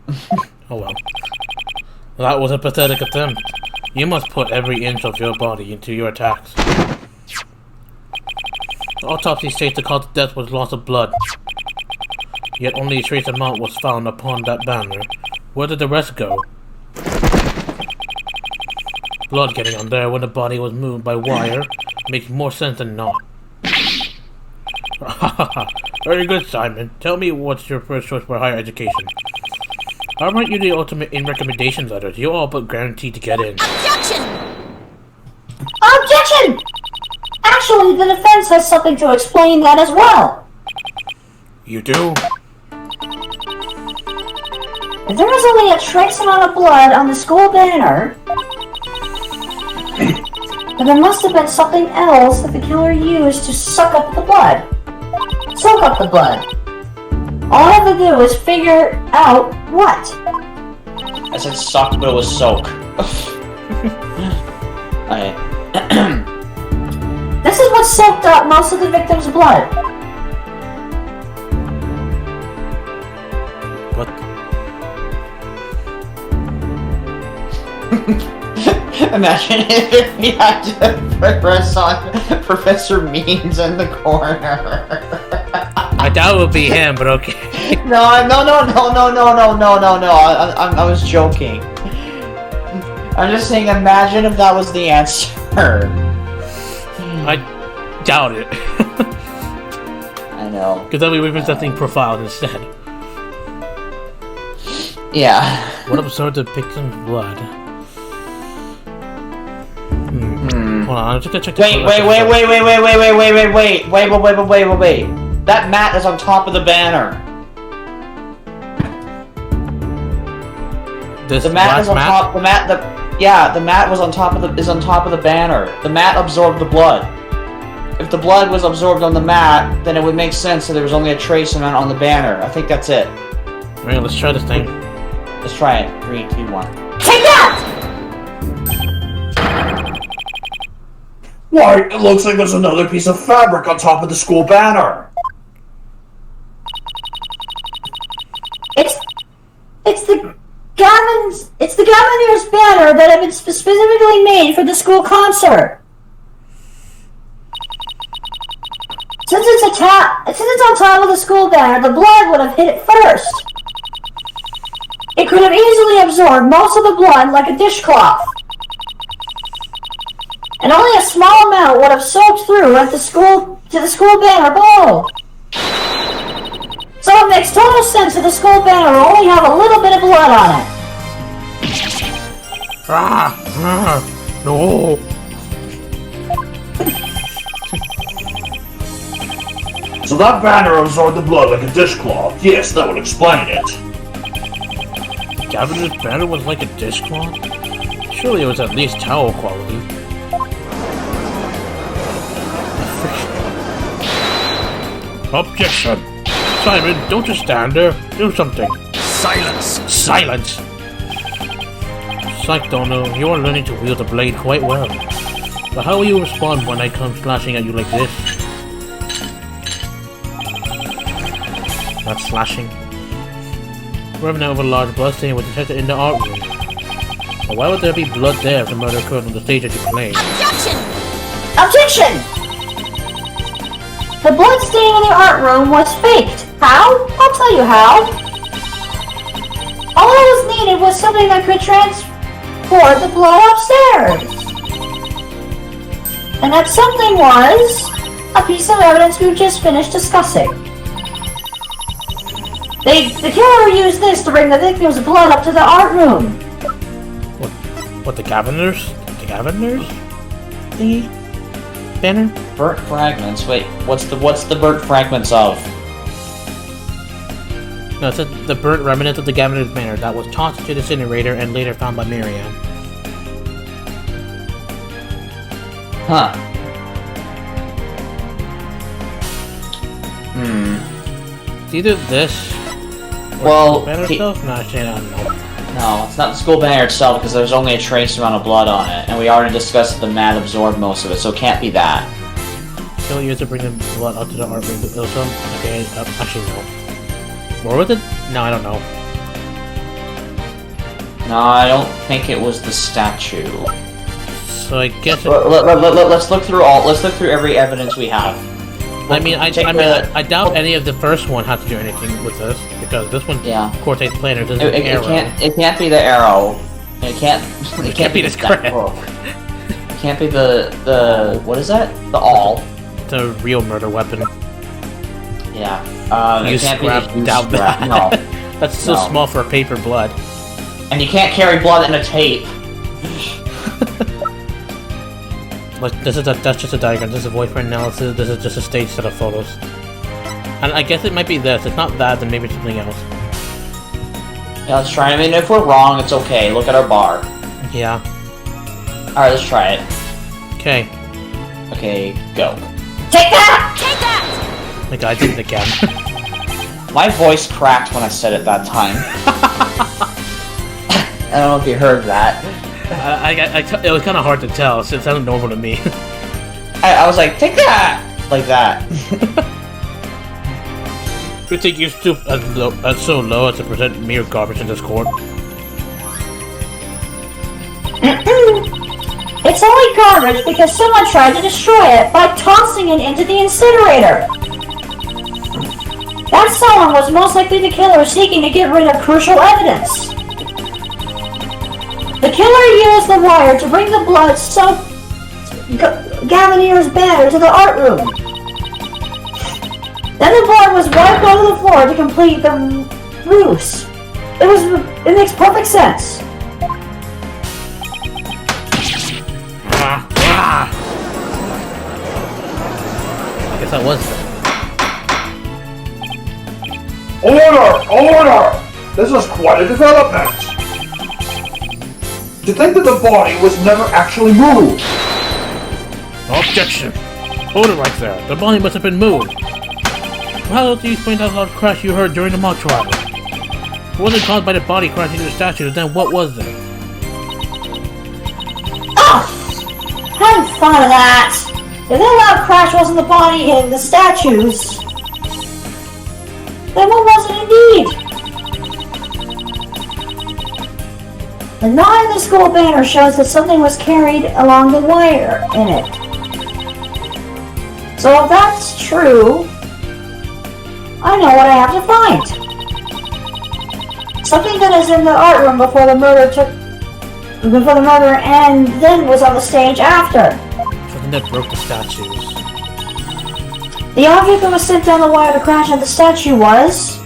Oh well. That was a pathetic attempt. You must put every inch of your body into your attacks. The autopsy states the cause of death was loss of blood. Yet only a trace amount was found upon that banner. Where did the rest go? Blood getting on there when the body was moved by wire makes more sense than not. Very good, Simon. Tell me what's your first choice for higher education. I'll write you the ultimate in recommendation letters. You're all but guaranteed to get in. Objection! Actually, the defense has something to explain that as well. You do? If there was only a trace amount of blood on the school banner, then there must have been something else that the killer used to suck up the blood. Soak up the blood. All I have to do is figure out what. I said suck, but it was soak. This is what soaked up most of the victim's blood. What? Imagine if we had to press on Professor Means in the corner. I doubt it would be him, but okay. No. I was joking. I'm just saying, imagine if that was the answer. I doubt it. I know. Because then we were presenting profiles instead. Yeah. What absurd depiction of blood? Hold on, I'm just gonna check this Wait. That mat is on top of the banner. This The mat is on mat? top. The mat was on top of the banner. The mat absorbed the blood. If the blood was absorbed on the mat, then it would make sense that there was only a trace amount on the banner. I think that's it. Alright, let's try this thing. Let's try it. 3, 2, 1. Take that! Why, it looks like there's another piece of fabric on top of the school banner. It's the Governor's banner that had been specifically made for the school concert. Since it's on top of the school banner, the blood would have hit it first. It could have easily absorbed most of the blood like a dishcloth. And only a small amount would have soaked through to the school banner below. So it makes total sense sense that the school banner will only have a little bit of blood on it. No. So that banner absorbed the blood like a dishcloth. Yes, that would explain it. Gavin's banner was like a dishcloth? Surely it was at least towel quality. Objection! Simon, don't just stand there. Do something. Silence! Silence! Psych, Dono, you are learning to wield the blade quite well. But how will you respond when I come slashing at you like this? Not slashing. Remnant of a large blood stain was detected in the art room. But why would there be blood there if the murder occurred on the stage that you played? Objection! Objection! The blood stain in the art room was faked. How? I'll tell you how. All that was needed was something that could transport the blood upstairs. And that something was a piece of evidence we just finished discussing. The killer used this to bring the victim's blood up to the art room. What, the Gaviners? The Gaviners? The banner? Burnt fragments. Wait, what's the burnt fragments of? No, it's the burnt remnant of the Gaviners banner that was tossed to the incinerator and later found by Miriam. Huh. It's either this Well, the banner itself? No, actually, I don't know. No, it's not the school banner itself because there's only a trace amount of blood on it, and we already discussed that the mat absorbed most of it, so it can't be that. Kill you to bring the blood up to the art room. Okay, actually no. Or was it? No, I don't know. No, I don't think it was the statue. So I guess Let's look through every evidence we have. I doubt any of the first one had to do anything with this because this one, Cortex Planner doesn't have an arrow. It can't be the arrow. It can't be the scrap. It can't be the what is that? The awl. The real murder weapon. Yeah. You it can't scrap, be the doubt scrap. that. No. That's so small for a paper blood. And you can't carry blood in a tape. Like that's just a diagram. This is a voice for analysis. This is just a stage set of photos. And I guess it might be this. If not that, then maybe it's something else. Yeah, let's try it. I mean, if we're wrong, it's okay. Look at our bar. Yeah. Alright, let's try it. Okay. Okay, go. Take that! Take that! The guy did it again. My voice cracked when I said it that time. I don't know if you heard that. It was kind of hard to tell, so it sounded normal to me. I was like, take that! Like that. You think you stoop as so low as to present mere garbage in this court? It's only garbage because someone tried to destroy it by tossing it into the incinerator. That someone was most likely the killer seeking to get rid of crucial evidence. The killer used the wire to bring the blood-soaked Gavinier's banner to the art room. Then the blood was wiped onto the floor to complete the ruse. It makes perfect sense. I guess that was Order! This is quite a development! To think that the body was never actually moved! Objection! Hold it right there. The body must have been moved. How else do you explain that loud crash you heard during the mock trial? If it wasn't caused by the body crashing into the statue, then what was it? Oh! I hadn't thought of that. If that loud crash wasn't the body hitting the statues, then what was it indeed? The knot in the school banner shows that something was carried along the wire in it. So if that's true, I know what I have to find. Something that is in the art room before the murder and then was on the stage after. Something that broke the statues. The object that was sent down the wire to crash at the statue was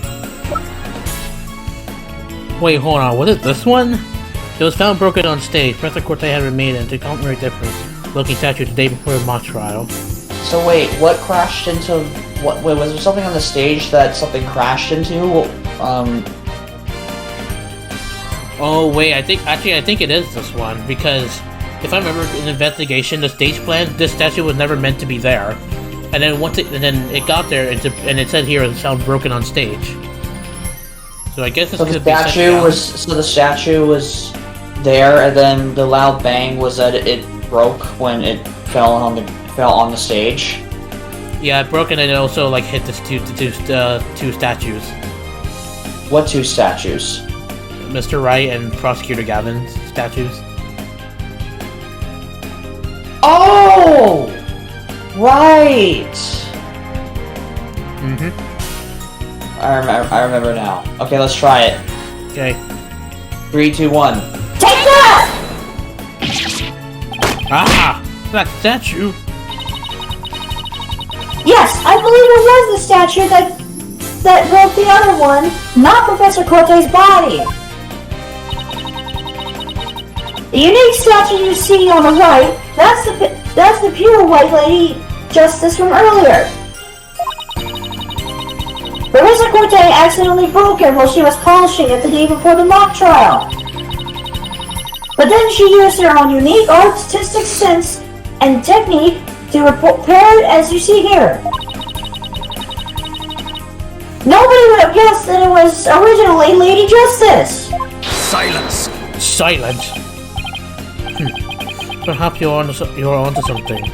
Wait, hold on. Was it this one? It was found broken on stage. Professor Corte had remained into completely different looking statue the day before the mock trial. So wait, what crashed into what? Wait, was there something on the stage that something crashed into? Oh wait, I think it is this one because if I remember in the investigation, the stage plan, this statue was never meant to be there, and then it got there and it said here it sounds broken on stage. So I guess it's the statue was there, and then the loud bang was that it broke when it fell on the stage. Yeah, it broke and it also like hit the two statues. What two statues? Mr. Wright and Prosecutor Gavin's statues. Oh, right. Mhm. I remember now. Okay, let's try it. Okay. 3, 2, 1. Take that! Ah! That statue! Yes, I believe it was the statue that broke the other one, not Professor Corte's body. The unique statue you see on the right, that's the pure White Lady Justice from earlier. Professor Corte accidentally broke it while she was polishing it the day before the mock trial. But then she used her own unique artistic sense and technique to repair it as you see here. Nobody would have guessed that it was originally Lady Justice. Silence! Silence? Perhaps you're onto something.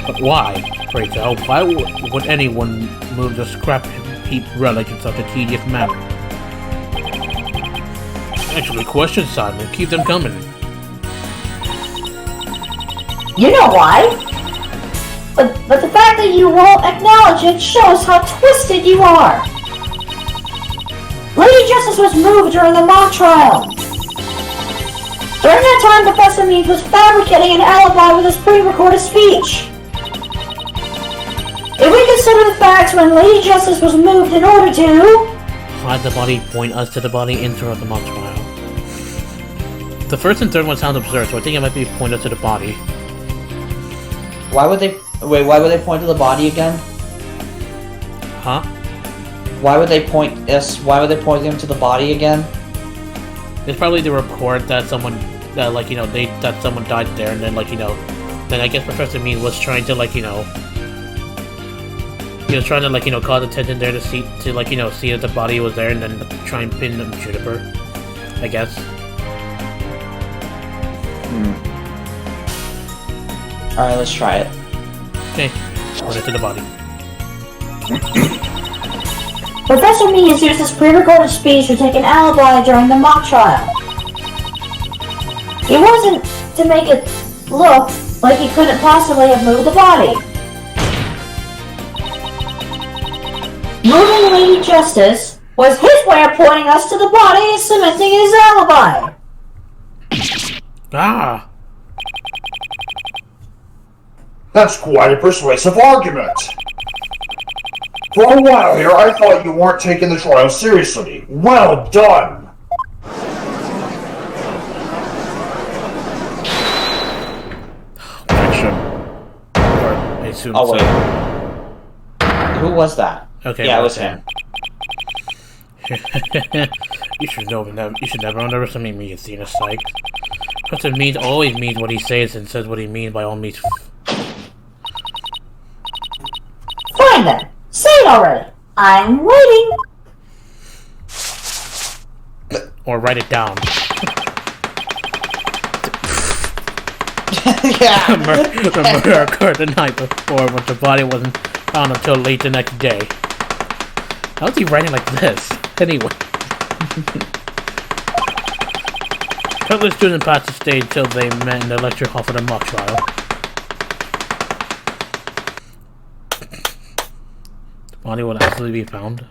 But why? Pray tell, why would anyone move the scrap heap relic in such a tedious manner? Actually, question, Simon. Keep them coming. You know why? But the fact that you won't acknowledge it shows how twisted you are. Lady Justice was moved during the mock trial. During that time, Professor Mead was fabricating an alibi with his pre-recorded speech. If we consider the facts when Lady Justice was moved in order to hide the body, point us to the body, interrupt the mock trial. The first and third one sound absurd, so I think it might be point us to the body. Why would they point to the body again? Huh? Why would they point them to the body again? It's probably to report that someone that someone died there, and then then I guess Professor Mead was trying to he was trying to call attention there to see that the body was there, and then try and pin Juniper, I guess. Alright, let's try it. Okay, point it to the body. Professor Mead used his pre-recorded speech to take an alibi during the mock trial. It wasn't to make it look like he couldn't possibly have moved the body. Moving Lady Justice was his way of pointing us to the body and cementing his alibi. Ah! That's quite a persuasive argument. For a while here, I thought you weren't taking the trial seriously. Well done! Action. Or I assume Oh, so. wait. Who was that? Okay. Yeah, it was him. You should never underestimate me, Athena Sykes. Professor Mead always means what he says and says what he means by all means. Fine then. Say it already. I'm waiting. Or write it down. Yeah. The murder occurred the night before, but the body wasn't found until late the next day. How is he writing like this? Anyway. Countless students passed the stage till they met in the lecture hall for the mock trial. The body will absolutely be found.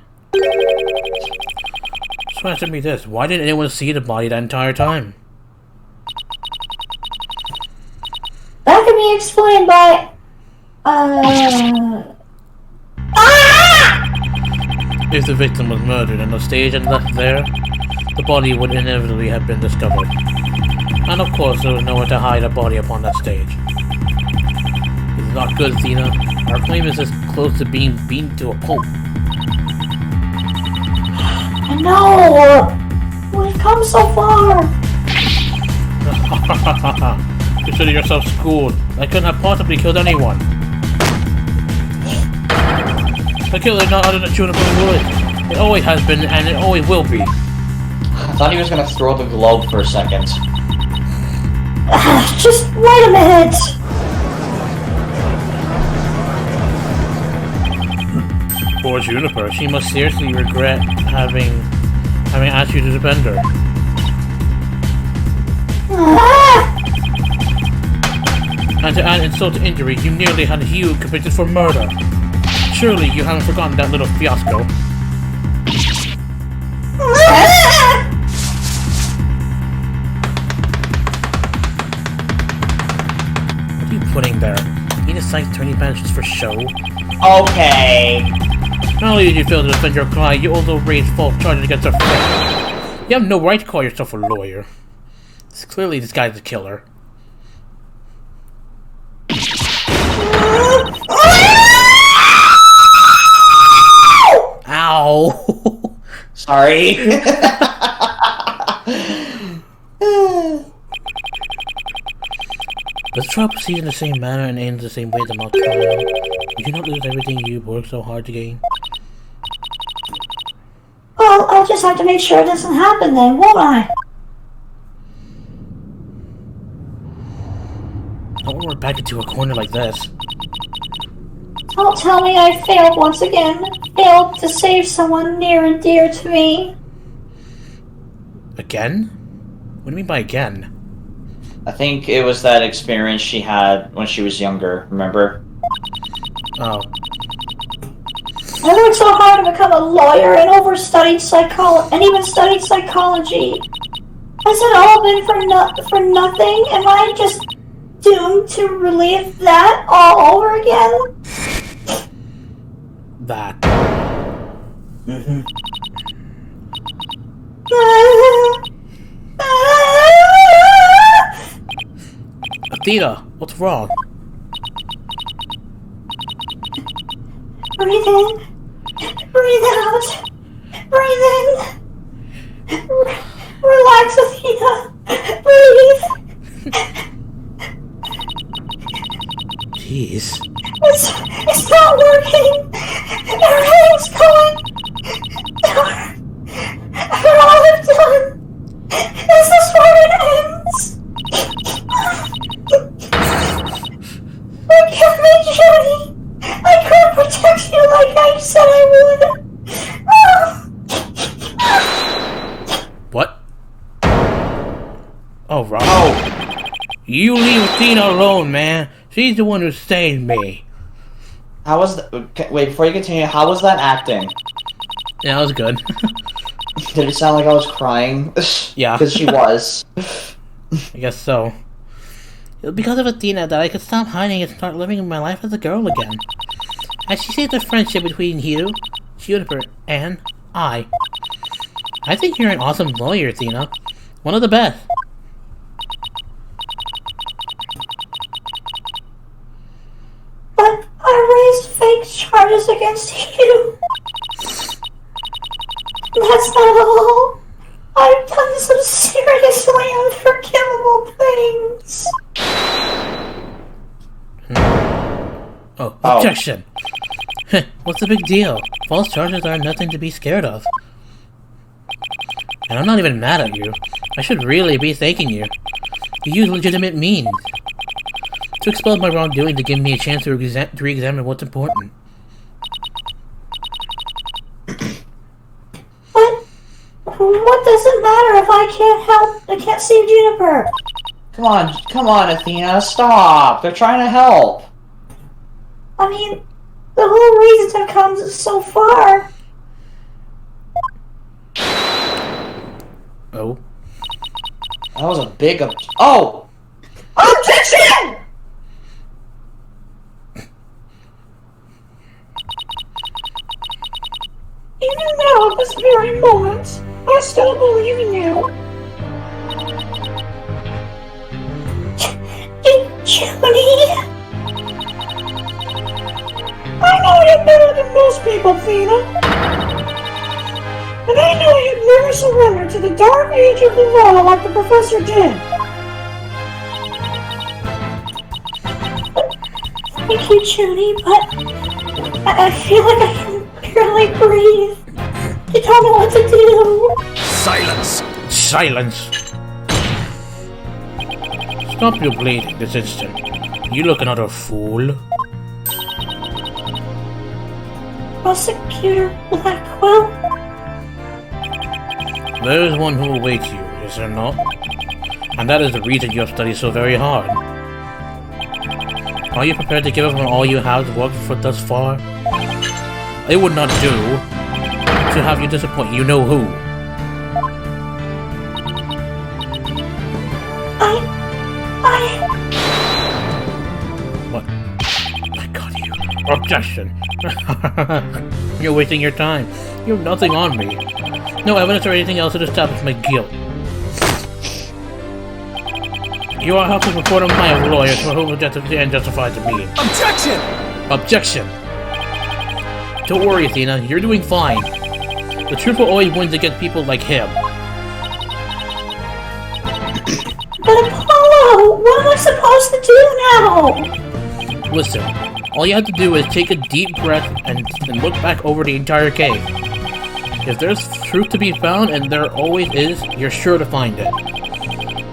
So answer me this, why didn't anyone see the body that entire time? That can be explained by... If the victim was murdered and the stage and left there, the body would inevitably have been discovered. And of course, there was nowhere to hide a body upon that stage. This is not good, Athena. Our claim is as close to being beaten to a pulp. No! We've come so far! Consider yourself schooled. I couldn't have possibly killed anyone. The killer is not other than Juniper Wood. It always has been, and it always will be. I thought he was gonna throw the globe for a second. Just wait a minute! Poor Juniper, she must seriously regret having asked you to defend her. And to add insult to injury, you nearly had Hugh convicted for murder. Surely you haven't forgotten that little fiasco. What are you putting there? You decide turning bandages for show? Okay. Not only did you fail to defend your client, you also raised false charges against her friend. You have no right to call yourself a lawyer. It's clearly this guy's the killer. Ow! Sorry. Does the trial proceed in the same manner and end the same way the mock trial? Would you not lose everything you've worked so hard to gain? Well, I'll just have to make sure it doesn't happen then, won't I? Don't work back into a corner like this. Don't tell me I failed once again. Failed to save someone near and dear to me. Again? What do you mean by again? I think it was that experience she had when she was younger, remember? Oh. I worked so hard to become a lawyer and even studied psychology. Has it all been for nothing? Am I just doomed to relive that all over again? That. Athena, what's wrong? Breathe in. Breathe out. Breathe in. Relax, Athena. Breathe. Jeez. It's not working. Everything's going dark. After all I've done, is this where it ends? Forgive me, Judy. I couldn't protect you like I said I would. What? Oh, Rob. Oh. You leave Athena alone, man. She's the one who saved me. How was wait, before you continue, how was that acting? Yeah, that was good. Did it sound like I was crying? Yeah. Because she was. I guess so. It was because of Athena that I could stop hiding and start living my life as a girl again. And she saved the friendship between you, Juniper, and I. I think you're an awesome lawyer, Athena. One of the best. But I raised fake charges against you. That's not all. I've done some seriously unforgivable things. Oh, objection! What's the big deal? False charges are nothing to be scared of. And I'm not even mad at you. I should really be thanking you. You use legitimate means to expel my wrongdoing to give me a chance to re-examine what's important. But what does it matter if I can't save Juniper? Come on, Athena, stop! They're trying to help! I mean, the whole reason I've come so far. Oh? That was a big oh! Objection! Even now, at this very moment, I still believe in you. Judy? I know you better than most people, Fina. And I know you'd never surrender to the dark age of the law like the professor did. Thank you, Judy, but I feel like I can barely breathe. I don't know what to do. Silence! Silence! Stop your bleeding this instant. You look another fool. Prosecutor Blackwell? There is one who awaits you, is there not? And that is the reason you have studied so very hard. Are you prepared to give up on all you have worked for thus far? It would not do to have you disappoint you know who. What? I got you. Objection! You're wasting your time. You have nothing on me. No evidence or anything else to establish my guilt. You are helping report on my lawyers for whom and justified to me. Objection! Objection! Don't worry, Athena. You're doing fine. The truth will always win against people like him. But Apollo, what am I supposed to do now? Listen, all you have to do is take a deep breath and look back over the entire cave. If there's truth to be found, and there always is, you're sure to find it.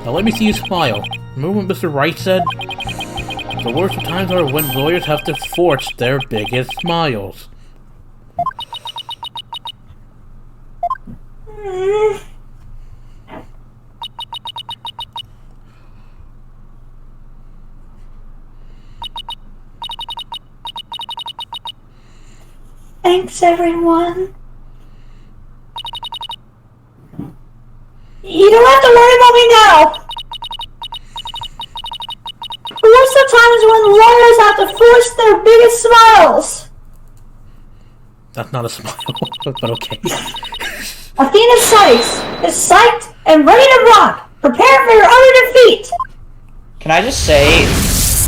Now let me see you smile. Remember what Mr. Wright said? The worst of times are when lawyers have to force their biggest smiles. Thanks, everyone. You don't have to worry about me now. The worst of times when lawyers have to force their biggest smiles. That's not a smile, but okay. Athena's sights is psyched and ready to rock. Prepare for your utter defeat. Can I just say,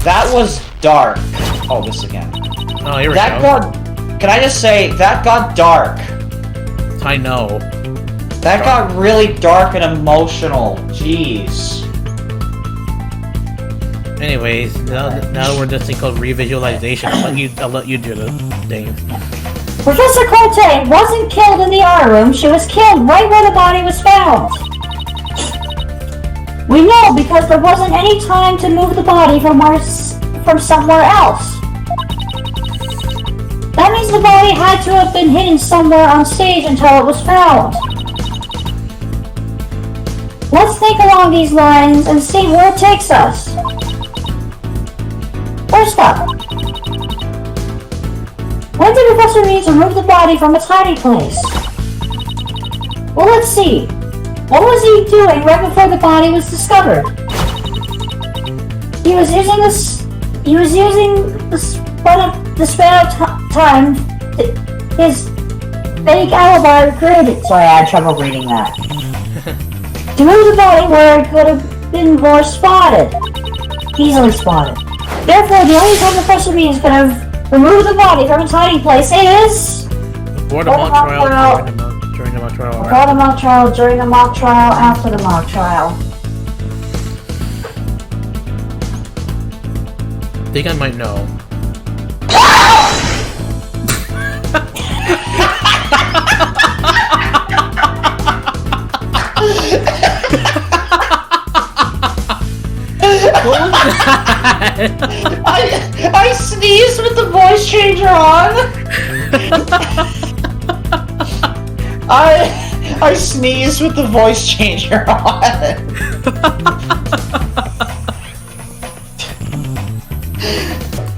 that was dark. Oh, this again. Oh, here we That go. Can I just say, that got dark. I know. That got really dark and emotional. Jeez. Anyways, now we're this thing called revisualization. I'll let you do the thing. Professor Corte wasn't killed in the honor room. She was killed right where the body was found. We know because there wasn't any time to move the body from somewhere else. That means the body had to have been hidden somewhere on stage until it was found. Let's think along these lines and see where it takes us. First up, when did Professor Reeves remove the body from its hiding place? Well, let's see. What was he doing right before the body was discovered? He was using the span of time his fake alibi created. Sorry, I had trouble reading that. To move the body where it could have been more spotted. Easily spotted. Therefore, the only time Professor Reeves could have removed the body from its hiding place is... Before the mock trial, during the mock trial, before the mock trial, during the mock trial, after the mock trial. I think I might know. What was that? I sneezed with the voice changer on. I sneezed with the voice changer on.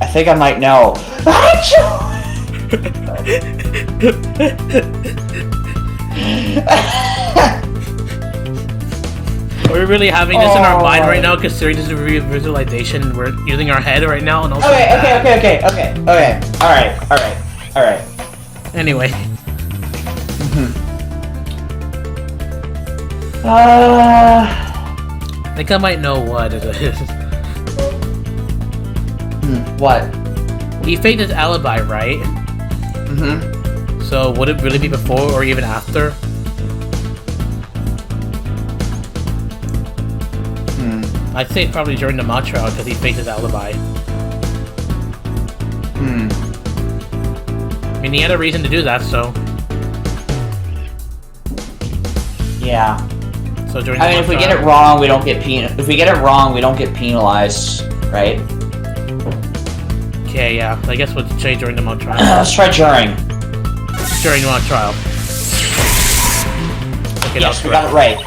I think I might know. Are we really having this in our mind right now, considering this is a visualization? We're using our head right now, and also. Okay. Alright. Anyway. I think I might know what it is. What? He faked his alibi, right? Mm-hmm. So would it really be before or even after? I'd say probably during the mock trial because he faked his alibi. I mean, he had a reason to do that, so. Yeah. So during I mean, if we get it wrong, we don't get If we get it wrong, we don't get penalized, right? Okay, yeah. I guess we'll say during the mock trial. Let's try during. During the mock trial. Okay, Yes, we got it right.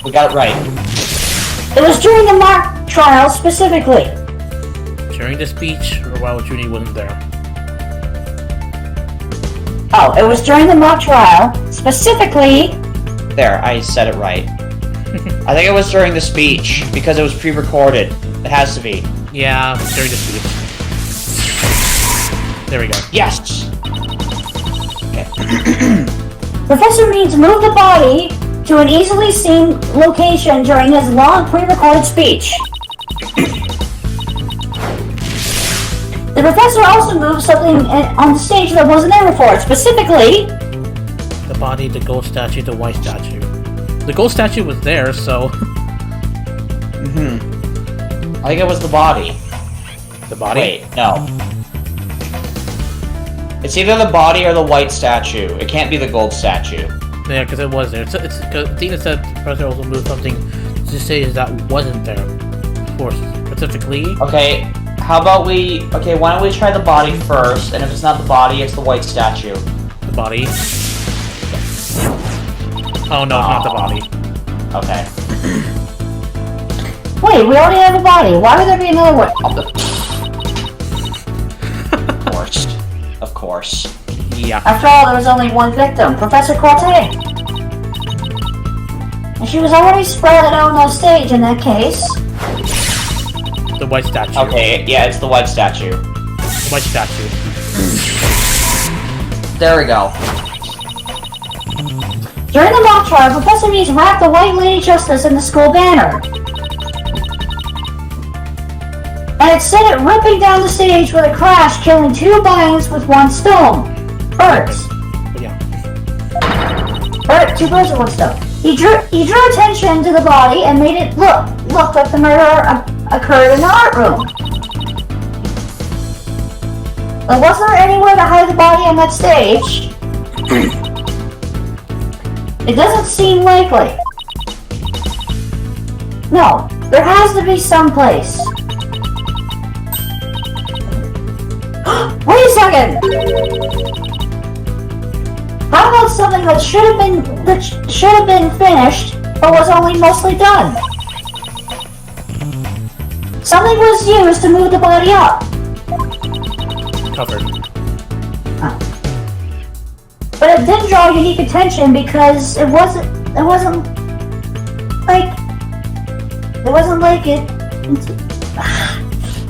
We got it right. It was during the mock trial specifically. During the speech, or while Junie wasn't there? Oh, it was during the mock trial specifically. There, I said it right. I think it was during the speech, because it was pre-recorded. It has to be. Yeah, during the speech. There we go. Yes! Okay. Professor Means moved the body to an easily seen location during his long pre-recorded speech. The professor also moved something on the stage that wasn't there before, specifically The body, the gold statue, the white statue. The gold statue was there, so... I think it was the body. The body? Wait, no. It's either the body or the white statue. It can't be the gold statue. Yeah, because it was there. It's Tina said the professor also moved something to say that wasn't there. Of course, specifically. Okay, how about we... Okay, why don't we try the body first, and if it's not the body, it's the white statue. The body. Oh no, it's not the body. Okay. Wait, we already have a body. Why would there be another one? Of course. Of course. Yeah. After all, there was only one victim, Professor Corte. And she was already spread out on stage in that case. The white statue. Okay, yeah, it's the white statue. The white statue. There we go. During the mock trial, Professor Means wrapped the White Lady Justice in the school banner. And it sent it ripping down the stage with a crash, killing 2 lions with 1 stone. Birds. Yeah. 2 birds with 1 stone. He drew attention to the body and made it look like the murder occurred in the art room. But was there anywhere to hide the body on that stage? It doesn't seem likely. No, there has to be some place. Wait a second! How about something that should have been finished, but was only mostly done? Something was used to move the body up. Covered. But it did draw unique attention because it wasn't like it.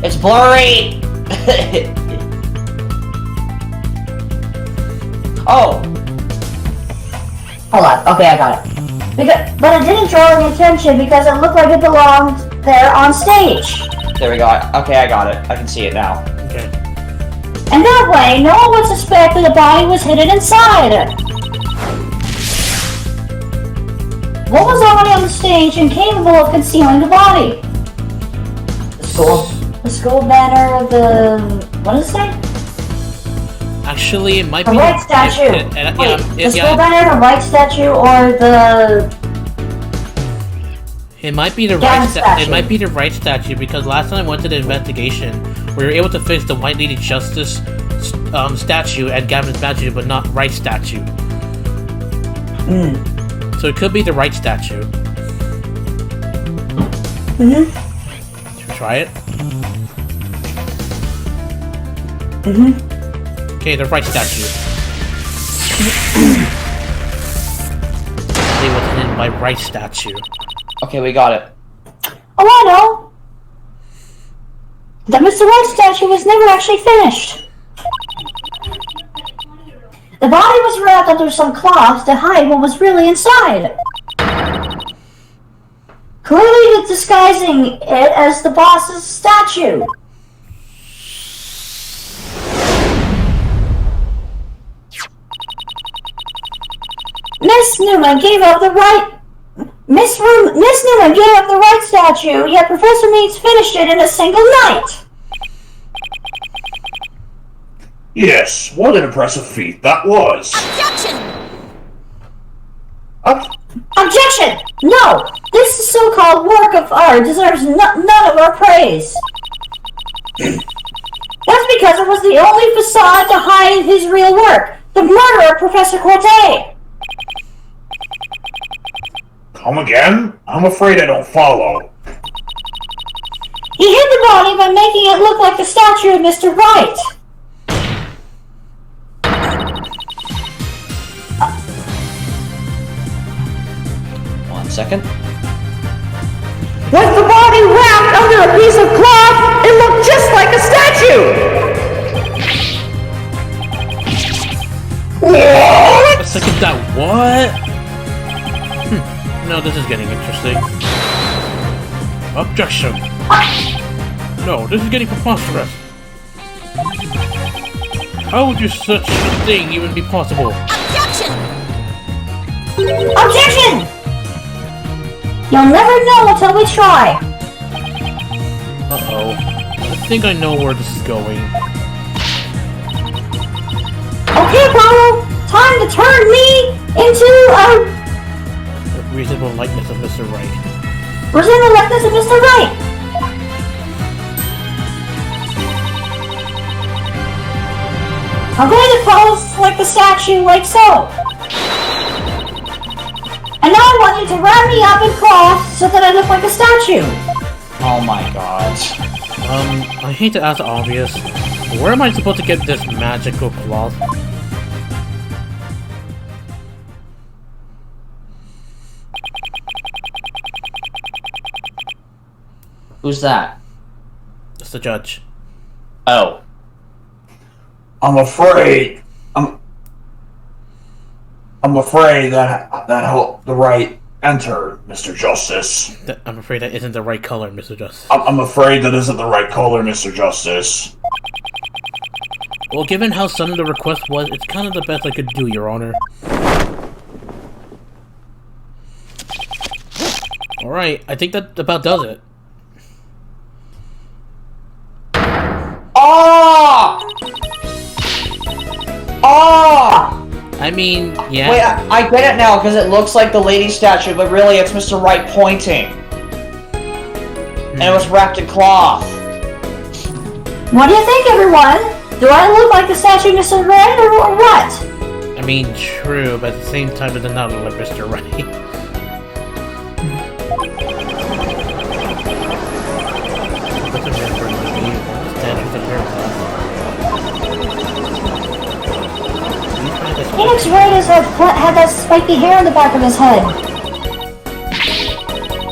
It's blurry! Oh! Hold on. Okay, I got it. But it didn't draw any attention because it looked like it belonged there on stage. There we go. Okay, I got it. I can see it now. Okay. And that way, no one would suspect that the body was hidden inside. What was already on the stage and capable of concealing the body? The school banner of the... What does it say? Actually, it might The be Wright statue. The school banner, the Wright statue, or the... It might be the Gavin right statue. It might be the right statue because last time I went to the investigation, we were able to fix the White Lady Justice statue and Gavin's statue, but not right statue. So it could be the right statue. Should we try it? Okay, the right statue. They was hidden by right statue. Okay, we got it. Oh, I know! The Mr. Wright statue was never actually finished. The body was wrapped under some cloths to hide what was really inside. clearly disguising it as the boss's statue. Miss Newman gave up the right statue, yet Professor Meeks finished it in a single night. Yes, what an impressive feat that was. Objection! Objection! No! This so-called work of art deserves none of our praise. That's because it was the only facade to hide his real work, the murder of Professor Corte. Come again? I'm afraid I don't follow. He hid the body by making it look like the statue of Mr. Wright. One second. With the body wrapped under a piece of cloth, it looked just like a statue! What? A second that what? No, this is getting interesting. Objection! No, this is getting preposterous. How would you such a thing even be possible? Objection! Objection! You'll never know until we try. Uh-oh. I think I know where this is going. Okay, Paulo, time to turn me into a Reasonable likeness of Mr. Wright. resemble likeness of Mr. Wright. I'm going to pose like the statue, like so. And now I want you to wrap me up in cloth so that I look like a statue. Oh my god. I hate to ask the obvious. Where am I supposed to get this magical cloth? Who's that? It's the judge. Oh. I'm afraid that helped the right enter, Mr. Justice. I'm afraid that isn't the right color, Mr. Justice. I'm afraid that isn't the right color, Mr. Justice. Well, given how sudden the request was, it's kind of the best I could do, Your Honor. Alright, I think that about does it. Oh! Oh! I mean, yeah. Wait, I get it now, because it looks like the lady statue, but really it's Mr. Wright pointing. And it was wrapped in cloth. What do you think, everyone? Do I look like the statue of Mr. Wright or what? I mean, true, but at the same time, it does not look like Mr. Wright. Phoenix Wright had that spiky hair on the back of his head.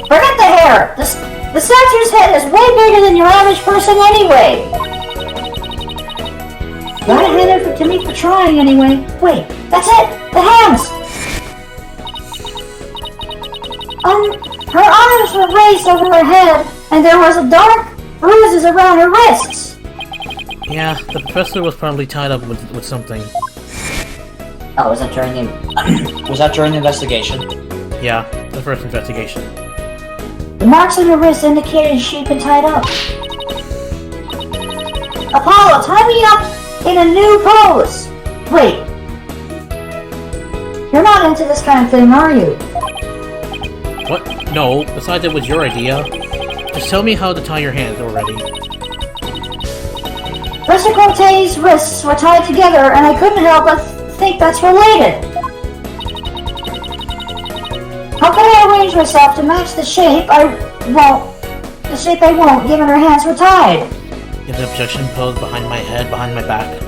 Forget the hair! The statue's head is way bigger than your average person anyway! Gotta hand it to me for trying anyway. Wait, that's it! The hands! Her arms were raised over her head, and there was a dark bruises around her wrists. Yeah, the professor was probably tied up with something. Oh, was that during the... was that during the investigation? Yeah, the first investigation. The marks on her wrist indicated she'd been tied up. Apollo, tie me up in a new pose! Wait. You're not into this kind of thing, are you? What? No, besides it was your idea. Just tell me how to tie your hands already. Professor Corte's wrists were tied together, and I couldn't help but think that's related. How can I arrange myself to match the shape I won't, given her hands were tied? In the objection pose behind my head, behind my back.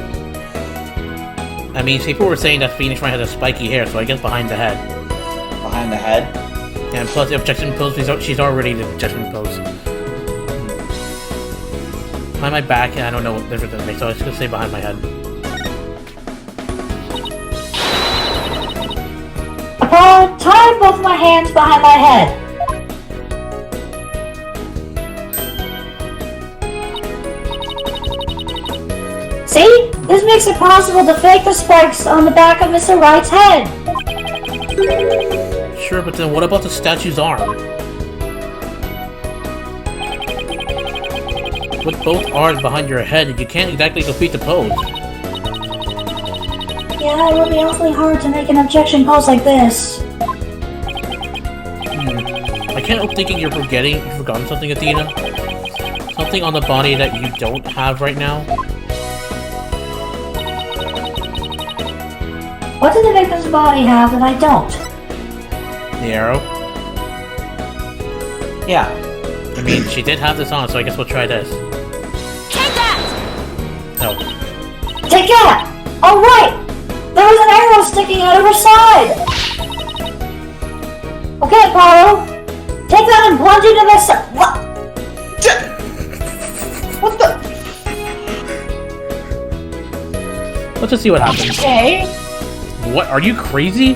I mean, people were saying that Phoenix Wright had a spiky hair, so I guess behind the head. Behind the head? And plus the objection pose, she's already in the objection pose. Behind my back, I don't know what difference that makes, so I was just gonna say behind my head. Apollo, tie both my hands behind my head. This makes it possible to fake the spikes on the back of Mr. Wright's head. Sure, but then what about the statue's arm? With both arms behind your head, you can't exactly complete the pose. Yeah, it would be awfully hard to make an objection pose like this. I can't help thinking you've forgotten something, Athena. Something on the body that you don't have right now. What did the victim's body have that I don't? The arrow? Yeah. I mean, she did have this on, so I guess we'll try this. Take that! No. Take that! Oh, right! There was an arrow sticking out of her side! Okay, Apollo. Take that and plunge into the side. What? What the? Let's just see what happens. Okay. What? Are you crazy?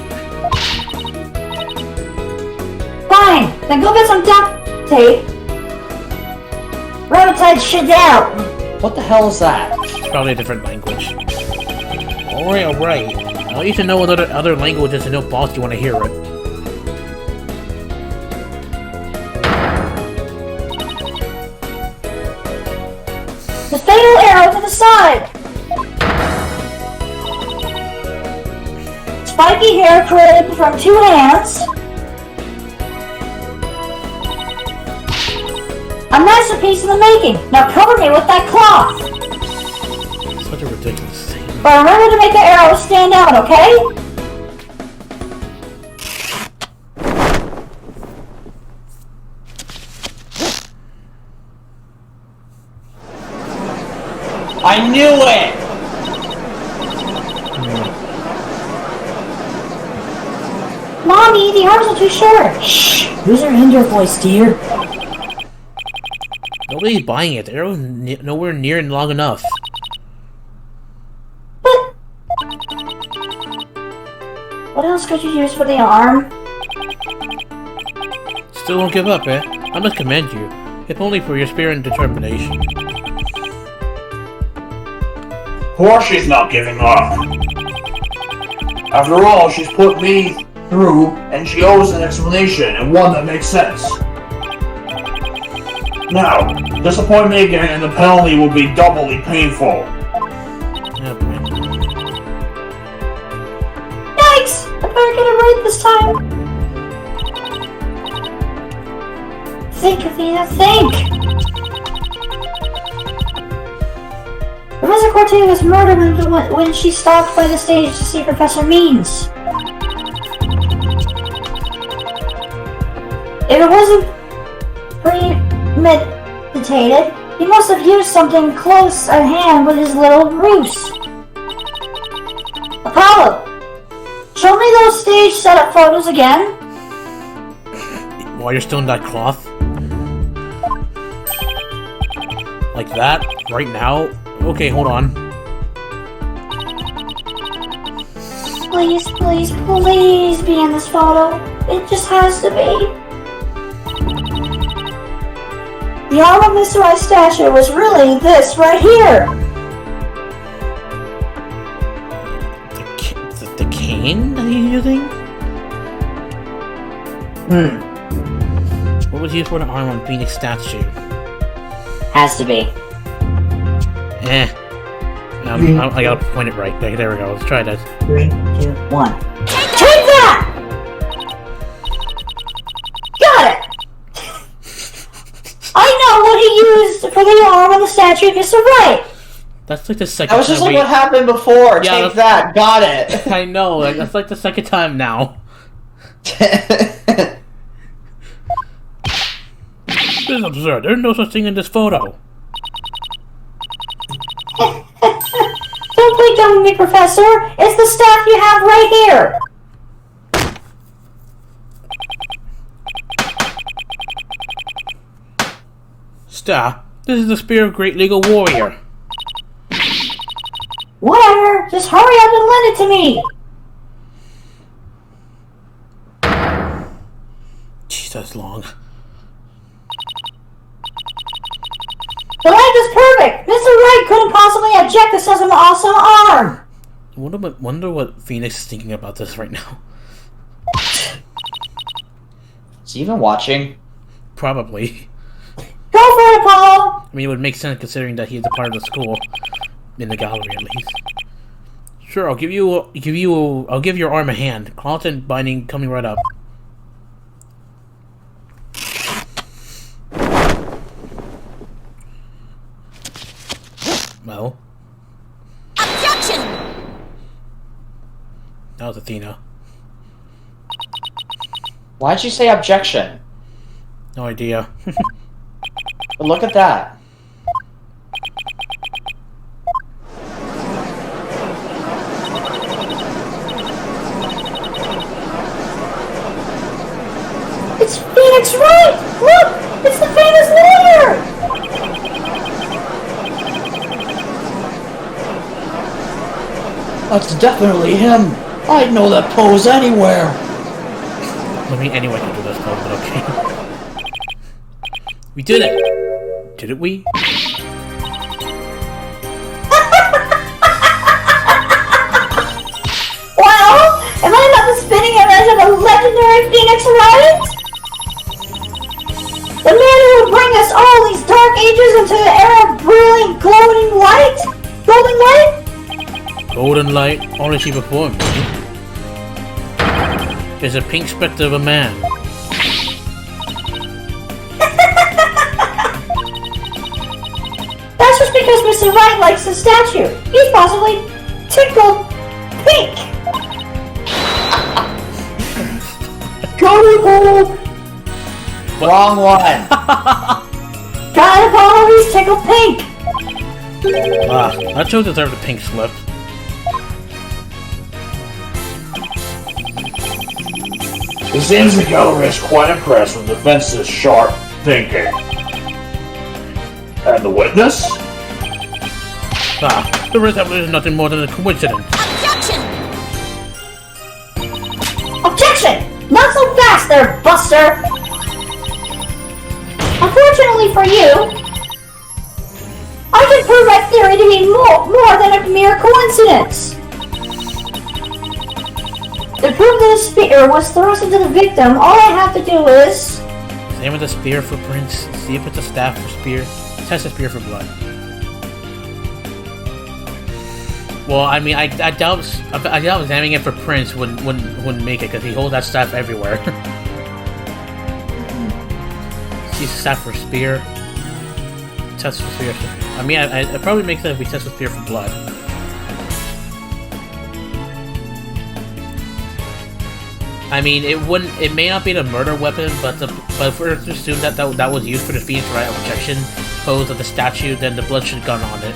Fine, then go get some duct tape. Rabbit's head shit out. What the hell is that? It's probably a different language. Alright. I want you to know other languages and know boss you want to hear it. The fatal arrow to the side. Spiky hair created from 2 hands. A masterpiece in the making. Now cover me with that cloth. Such a ridiculous thing. But remember to make the arrow stand out, okay? I knew it! Mommy, the arms are too short. Shh! Use your indoor voice, dear. Nobody's buying it. The arrow's nowhere near long enough. But what else could you use for the arm? Still won't give up, eh? I must commend you. If only for your spirit and determination. Of course she's not giving up. After all, she's put me through, and she owes an explanation, and one that makes sense. Now, disappoint me again, and the penalty will be doubly painful. Oh boy. Yikes! I better get it right this time. Think, Athena, think! Professor Corte was murdered when she stopped by the stage to see Professor Means. If it wasn't premeditated, he must have used something close at hand with his little ruse. Apollo, show me those stage setup photos again. While you're still in that cloth? Like that? Right now? Okay, hold on. Please, please, please be in this photo. It just has to be. The arm of Mr. Wright's statue was really this right here. The cane that he's using? What was used for the arm on Phoenix statue? Has to be. I gotta point it right. There we go. Let's try this. 3, 2, 1. Take that! Got it! I know what he used for the arm on the statue of Mr. Wright! That's like the second That was just time like what happened before. Yeah, Take that. Got it. I know. That's like the second time now. This is absurd. There's no such thing in this photo. Don't play dumb with me, Professor! It's the staff you have right here! Staff, this is the spear of great legal warrior. Whatever! Just hurry up and lend it to me! Jeez, that's long. The length is perfect! Mr. Wright couldn't possibly object to such an awesome arm! Wonder what Phoenix is thinking about this right now. Is he even watching? Probably. Go for it, Apollo! I mean, it would make sense considering that he's a part of the school. In the gallery, at least. Sure, I'll give your arm a hand. Cloth and binding coming right up. Well. Objection! That was Athena. Why'd you say objection? No idea. But look at that. It's Phoenix Wright! Look! It's the famous lawyer! That's definitely him. I'd know that pose anywhere. I mean, anyone can do this code, but okay. We did it! Didn't we? Well, am I not the spinning image of a legendary Phoenix Wright? The man who will bring us all these dark ages into the era of brilliant, glowing light? Golden light? Golden light, only she before me. Is a pink spectre of a man. That's just because Mr. Wright likes the statue. He's possibly tickled pink. Got it, Apollo! Wrong one. Got it, Apollo! He's tickled pink! That show deserved a pink slip. It seems the gallery is quite impressed with the fence's sharp thinking. And the witness? The resemblance is nothing more than a coincidence. Objection! Objection! Not so fast there, Buster! Unfortunately for you, I can prove my theory to be more than a mere coincidence. To prove that a spear was thrust into the victim, all I have to do is... Same with the spear for Prince. See if it's a staff for spear. Test the spear for blood. Well, I mean, I doubt examining it for Prince wouldn't make it because he holds that staff everywhere. See staff for spear. Test for spear. I mean, it probably makes sense if we test the spear for blood. I mean, it may not be the murder weapon, but if we're to assume that was used for the Phoenix Wright objection pose of the statue, then the bloodshot gun on it.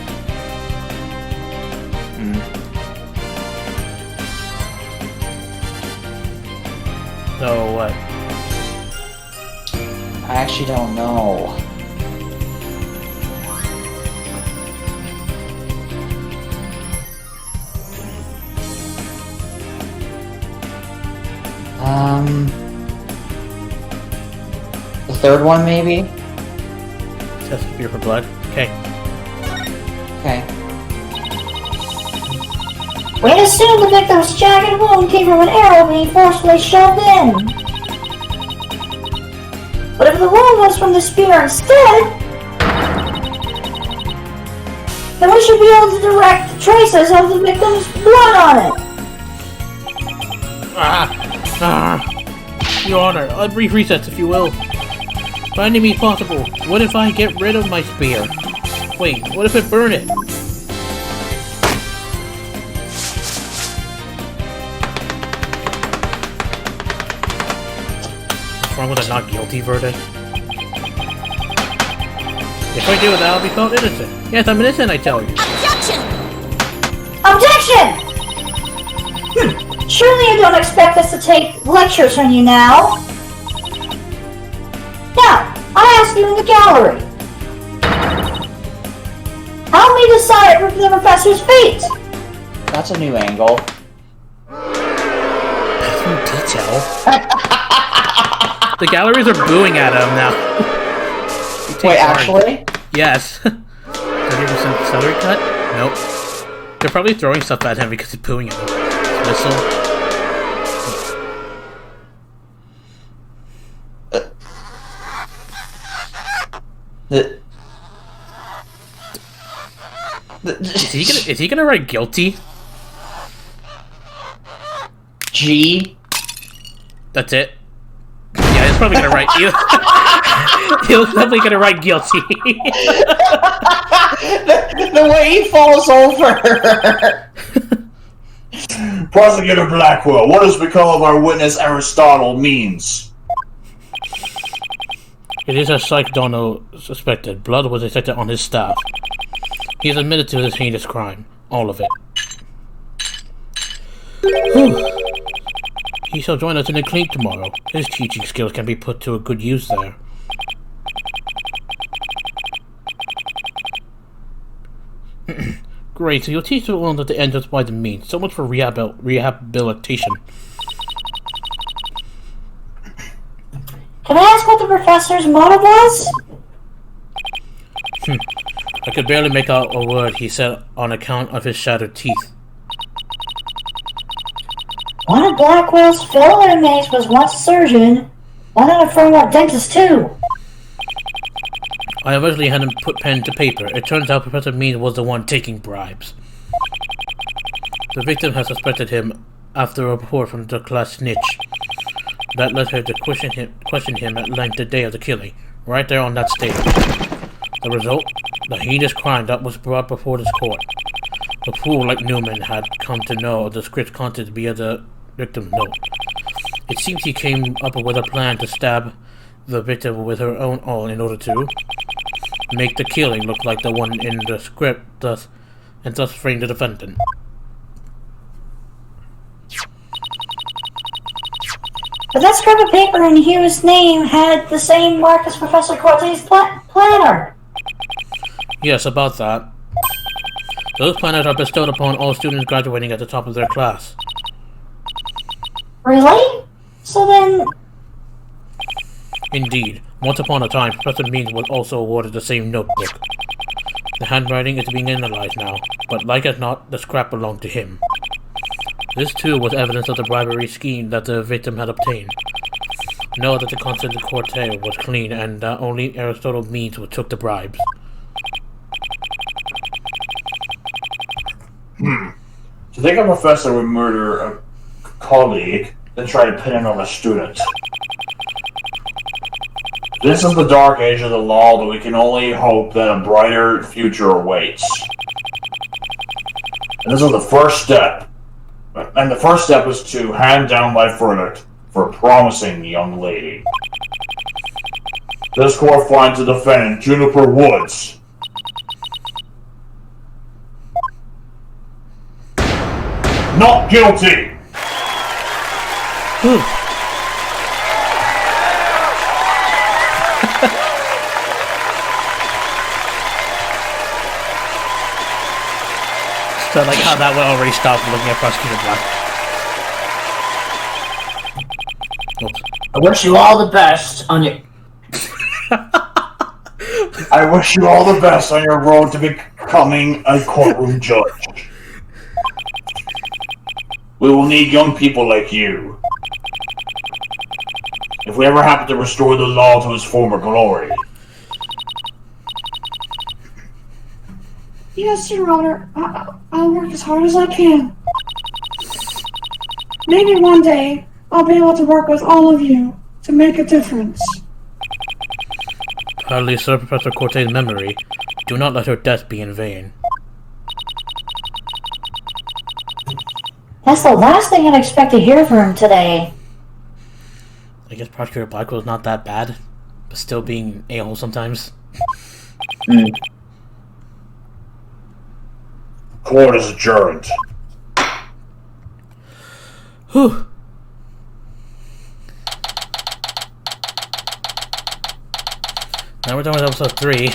So what? I actually don't know. The third one, maybe? Test spear for blood. Okay. Okay. We assume the victim's jagged wound came from an arrow being forcefully shoved in. But if the wound was from the spear instead, then we should be able to direct traces of the victim's blood on it. Your Honor, a brief recess, if you will. By any means possible, what if I get rid of my spear? Wait, what if I burn it? What's wrong with a not guilty verdict? If I do it, I'll be called innocent. Yes, I'm innocent, I tell you. Objection! Objection! Surely you don't expect us to take lectures from you now. Now, I ask you in the gallery. Help me decide the professor's fate. That's a new angle. That's no detail. The galleries are booing at him now. Wait, actually? Yes. 30% salary cut? Nope. They're probably throwing stuff at him because he's pooing at them. Whistle. Is he gonna write guilty? G. That's it. Yeah, he's probably gonna write. He's definitely gonna write guilty. the way he falls over. Prosecutor Blackwell, what has become of our witness Aristotle means? It is as Psych Dono suspected. Blood was detected on his staff. He has admitted to his heinous crime. All of it. He shall join us in the clinic tomorrow. His teaching skills can be put to a good use there. Great, so you'll teach the one at the end just by the means. So much for rehabilitation. Can I ask what the professor's motto was? I could barely make out a word he said on account of his shattered teeth. One of Blackwell's fellow inmates was once a surgeon. One of the firm was dentist too. I eventually had him put pen to paper. It turns out Professor Mean was the one taking bribes. The victim has suspected him after a report from the class snitch. That led her to question him at length the day of the killing, right there on that stage. The result? The heinous crime that was brought before this court. A fool like Newman had come to know the script's content via the victim's note. It seems he came up with a plan to stab the victim with her own awl in order to make the killing look like the one in the script, thus frame the defendant. But that scrap of paper in Hugh's name had the same mark as Professor Cortez's planner. Yes, about that. Those planners are bestowed upon all students graduating at the top of their class. Really? So then... Indeed. Once upon a time, Professor Means was also awarded the same notebook. The handwriting is being analyzed now, but like as not, the scrap belonged to him. This too was evidence of the bribery scheme that the victim had obtained. Know that the constant corte was clean and that only Aristotle Means took the bribes. To think a professor would murder a colleague, then try to pin it on a student. This is the dark age of the law that we can only hope that a brighter future awaits. And this is the first step. And the first step is to hand down my verdict for a promising young lady. This court finds the defendant, Juniper Woods. Not guilty! So like how that one already stopped looking at Prosecutor Black. Oops. I wish you all the best on your... I wish you all the best on your road to becoming a courtroom judge. We will need young people like you. If we ever happen to restore the law to its former glory. Yes, Your Honor. I'll work as hard as I can. Maybe one day I'll be able to work with all of you to make a difference. Proudly serve Professor Corte's memory. Do not let her death be in vain. That's the last thing I'd expect to hear from him today. I guess Prosecutor Blackwell's not that bad, but still being a-hole sometimes. Court is adjourned. Whew. Now we're done with episode 3.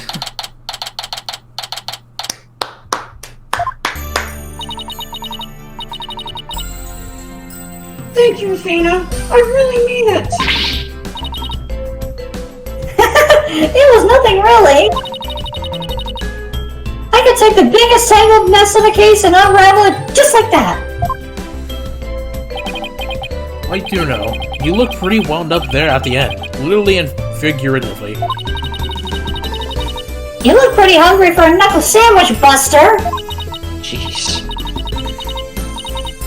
Thank you, Athena. I really mean it. It was nothing really. could take the biggest tangled mess of a case and unravel it just like that. I do know. You look pretty wound up there at the end. Literally and figuratively. You look pretty hungry for a knuckle sandwich, Buster. Jeez.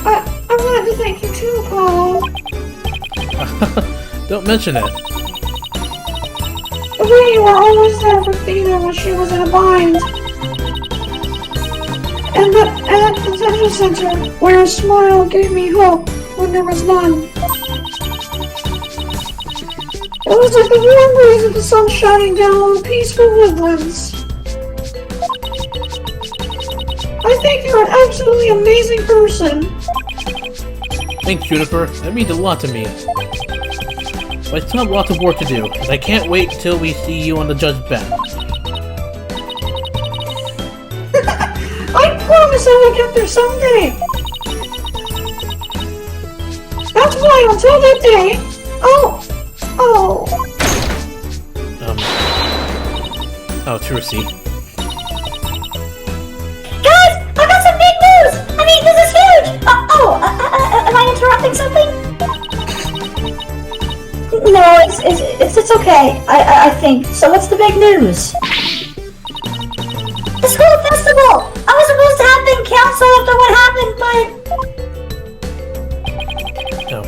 I wanted to thank you too, Apollo. Don't mention it. The way you were always there for Thena when she was in a bind. And that detention center where a smile gave me hope when there was none. It was like the warm breeze of the sun shining down on the peaceful woodlands. I think you're an absolutely amazing person. Thanks, Juniper. That means a lot to me. But I still have lots of work to do, and I can't wait till we see you on the judge bench. I promise I will get there someday. That's why until that day, oh. Oh, Trucy. Guys, I got some big news! I mean, this is huge! Am I interrupting something? No, it's okay. I think. So what's the big news? The school festival! I was supposed to have been counseled after what happened, but... No.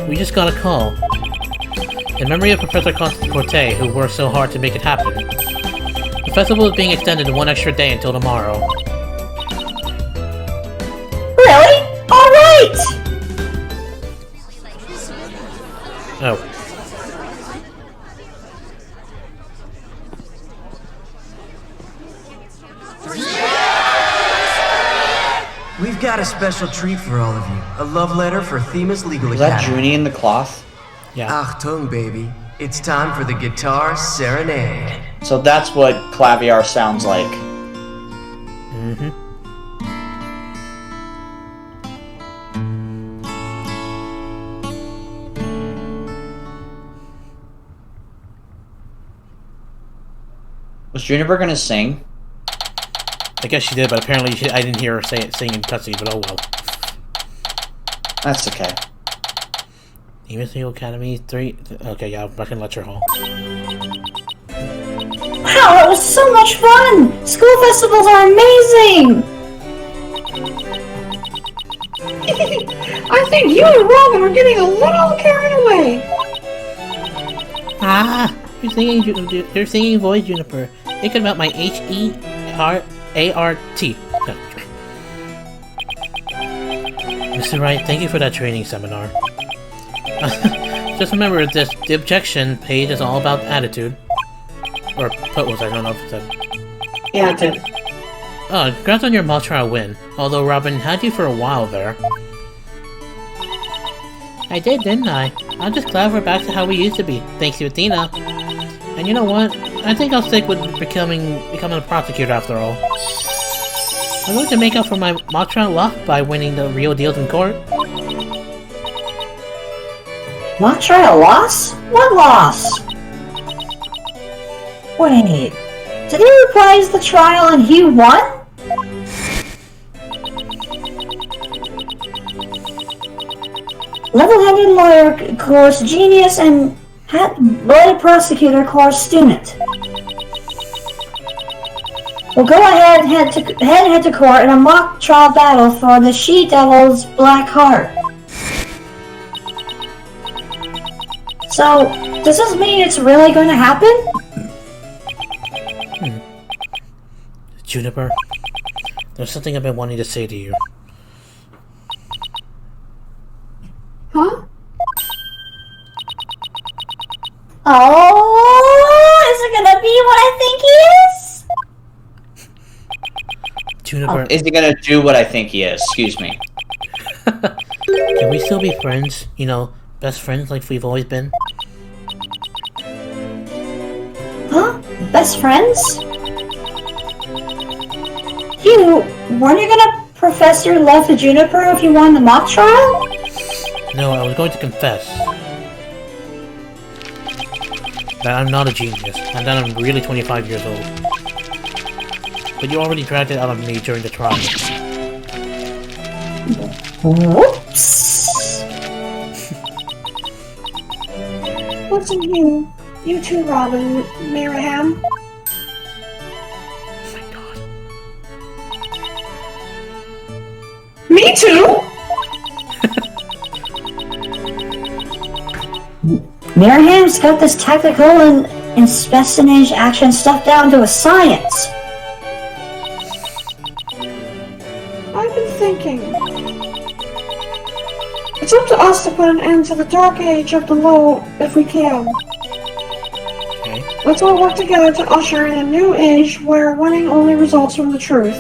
We just got a call. In memory of Professor Corte, who worked so hard to make it happen. The festival is being extended 1 extra day until tomorrow. Really? Alright! Oh. We've got a special treat for all of you. A love letter for Themis Legal Is that Academy. Junie in the cloth? Yeah. Achtung, baby. It's time for the guitar serenade. So that's what Claviar sounds like. Mm-hmm. Was Juniper gonna sing? I guess she did, but apparently I didn't hear her sing in cutscene, but oh well. That's okay. Themis Legal Academy 3... Okay, yeah, I can let her home. Wow, it was so much fun! School festivals are amazing! I think you and Robin are getting a little carried away. Ah! You're singing voice, Juniper. Thinking about my H-E-R-A-R-T. No. Mr. Wright, thank you for that training seminar. Just remember this, the objection page is all about attitude. Or pose, I don't know if it's a... Yeah, it did. Oh, congrats on your mock trial win. Although Robin had you for a while there. I did, didn't I? I'm just glad we're back to how we used to be, thanks to Athena. And you know what? I think I'll stick with becoming a prosecutor after all. I'm going to make up for my mock trial luck by winning the real deals in court. Mock trial loss? What loss? Wait, did he reprise the trial and he won? Level-headed lawyer course genius and bloody prosecutor course student. We'll go ahead and head to court in a mock trial battle for the She-Devil's Black Heart. So, does this mean it's really going to happen? Juniper, there's something I've been wanting to say to you. Huh? Oh, is it gonna be what I think he is? Juniper, Is he gonna do what I think he is? Excuse me. can we still be friends? You know, best friends like we've always been? Huh? Best friends? Weren't you gonna profess your love to Juniper if you won the mock trial? No, I was going to confess that I'm not a genius, and that I'm really 25 years old. But you already dragged it out on me during the trial. Whoops. Listen here. You too, Robin Miraham. Oh my god. Me too! Miraham's got this technical and espionage action stuff down to a science. I've been thinking. It's up to us to put an end to the dark age of the law if we can. Okay. Let's all work together to usher in a new age where winning only results from the truth.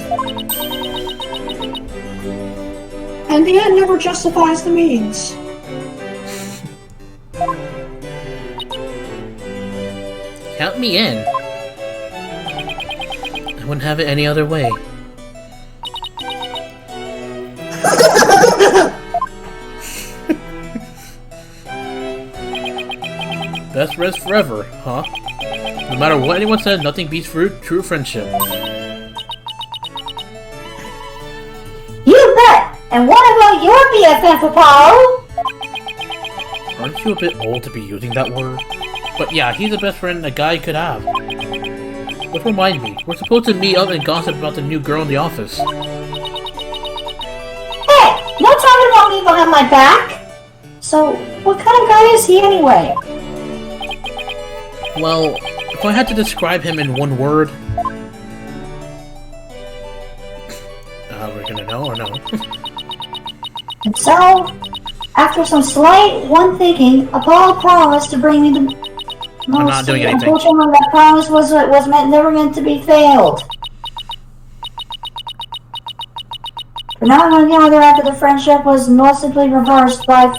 And the end never justifies the means. Count me in. I wouldn't have it any other way. Best friends forever, huh? No matter what anyone says, nothing beats true friendship. You bet! And what about your BFF, Apollo? Aren't you a bit old to be using that word? But yeah, he's the best friend a guy could have. Which reminds me, we're supposed to meet up and gossip about the new girl in the office. Hey! No talking about me behind my back! So, what kind of guy is he anyway? Well, if I had to describe him in one word... we're gonna know or no? And so, after some slight one thinking, Apollo promised to bring me the most. I'm not doing anything. Unfortunately, that promise was never meant to be failed. For now, I'm gonna gather after the friendship was noticeably reversed by.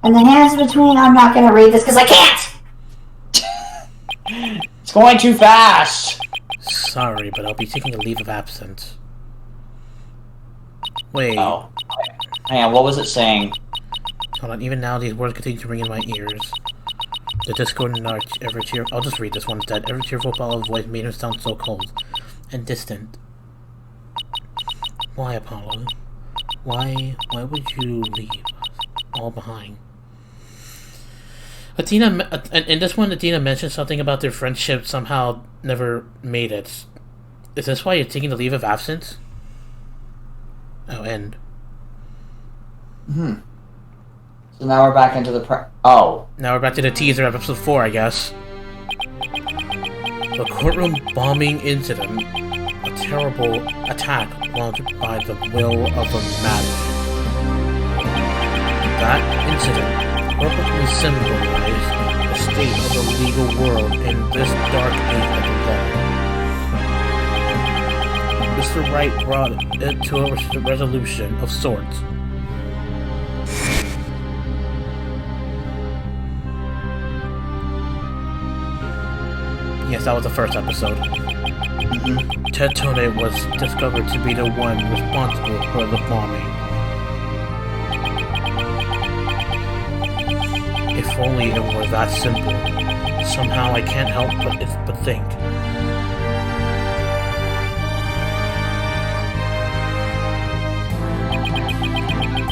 And the hands between. I'm not gonna read this because I can't. It's going too fast! Sorry, but I'll be taking a leave of absence. Wait. Oh. Hang on, what was it saying? Hold on, even now these words continue to ring in my ears. The discordant arch, ever cheerful. I'll just read this one instead. Ever cheerful Apollo's voice made him sound so cold and distant. Why, Apollo? Why would you leave us all behind? Athena, in this one, Athena mentioned something about their friendship somehow never made it. Is this why you're taking the leave of absence? Oh, end. So now we're back into the oh. Now we're back to the teaser of episode 4, I guess. The courtroom bombing incident. A terrible attack launched by the will of a madman. That incident perfectly symbolized the state of the legal world in this dark age of the law. Mr. Wright brought it to a resolution of sorts. Yes, that was the first episode. Ted Tone was discovered to be the one responsible for the bombing. If only it were that simple. Somehow I can't help but think.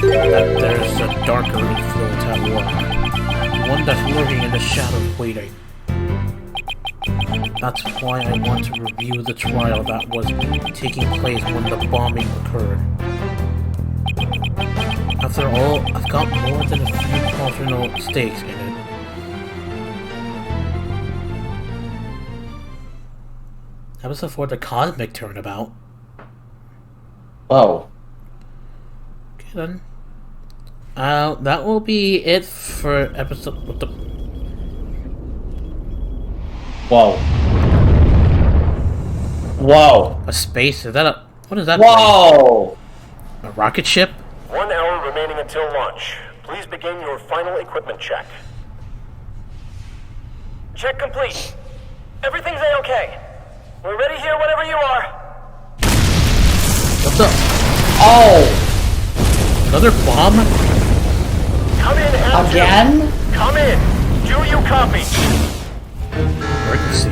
That there's a darker influence at work. One that's lurking in the shadows waiting. That's why I want to review the trial that was taking place when the bombing occurred. After all, I've got more than a few personal stakes in it. Episode 4, the Cosmic Turnabout. Whoa. Okay then. That will be it for episode... What the... Whoa. Whoa. A space? Is that a... What is that? Whoa! Plane? A rocket ship? 1 hour remaining until launch. Please begin your final equipment check. Check complete. Everything's A-okay. We're ready here whenever you are. What the... Oh! Another bomb? Come in, Adam. Again? Come in. Do you copy? Emergency.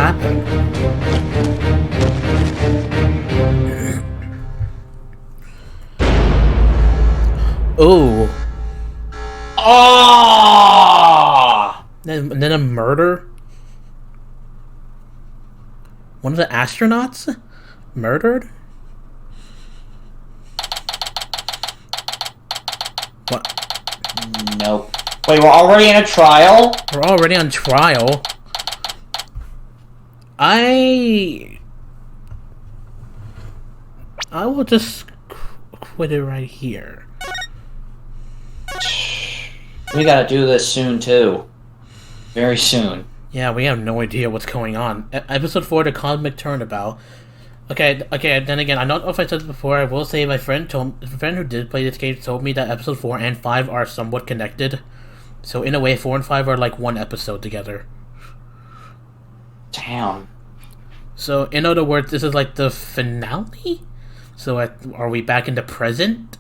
happened? Oh. Ah! Then a murder? One of the astronauts? Murdered? What? Nope. Wait, we're already in a trial? We're already on trial. I will just quit it right here. We gotta do this soon, too. Very soon. Yeah, we have no idea what's going on. Episode 4, The Cosmic Turnabout. Okay, then again, I don't know if I said this before, I will say my friend who did play this game told me that episode 4 and 5 are somewhat connected. So in a way, 4 and 5 are like one episode together. Damn. So, in other words, this is like the finale? So, are we back in the present?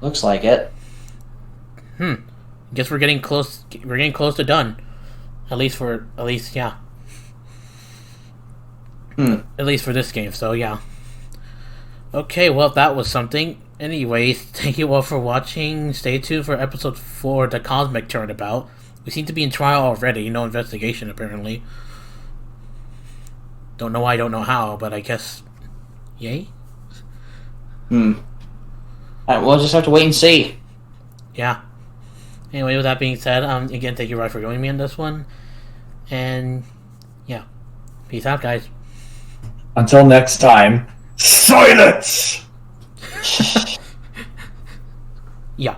Looks like it. Guess we're getting close. We're getting close to done. At least, yeah. At least for this game. So, yeah. Okay, well, that was something. Anyways, thank you all for watching. Stay tuned for episode 4, The Cosmic Turnabout. We seem to be in trial already. No investigation, apparently. Don't know why, don't know how, but I guess... Yay? Alright, we'll just have to wait and see. Yeah. Anyway, with that being said, again, thank you, Wright, for joining me in this one. And, yeah. Peace out, guys. Until next time, silence! Yeah.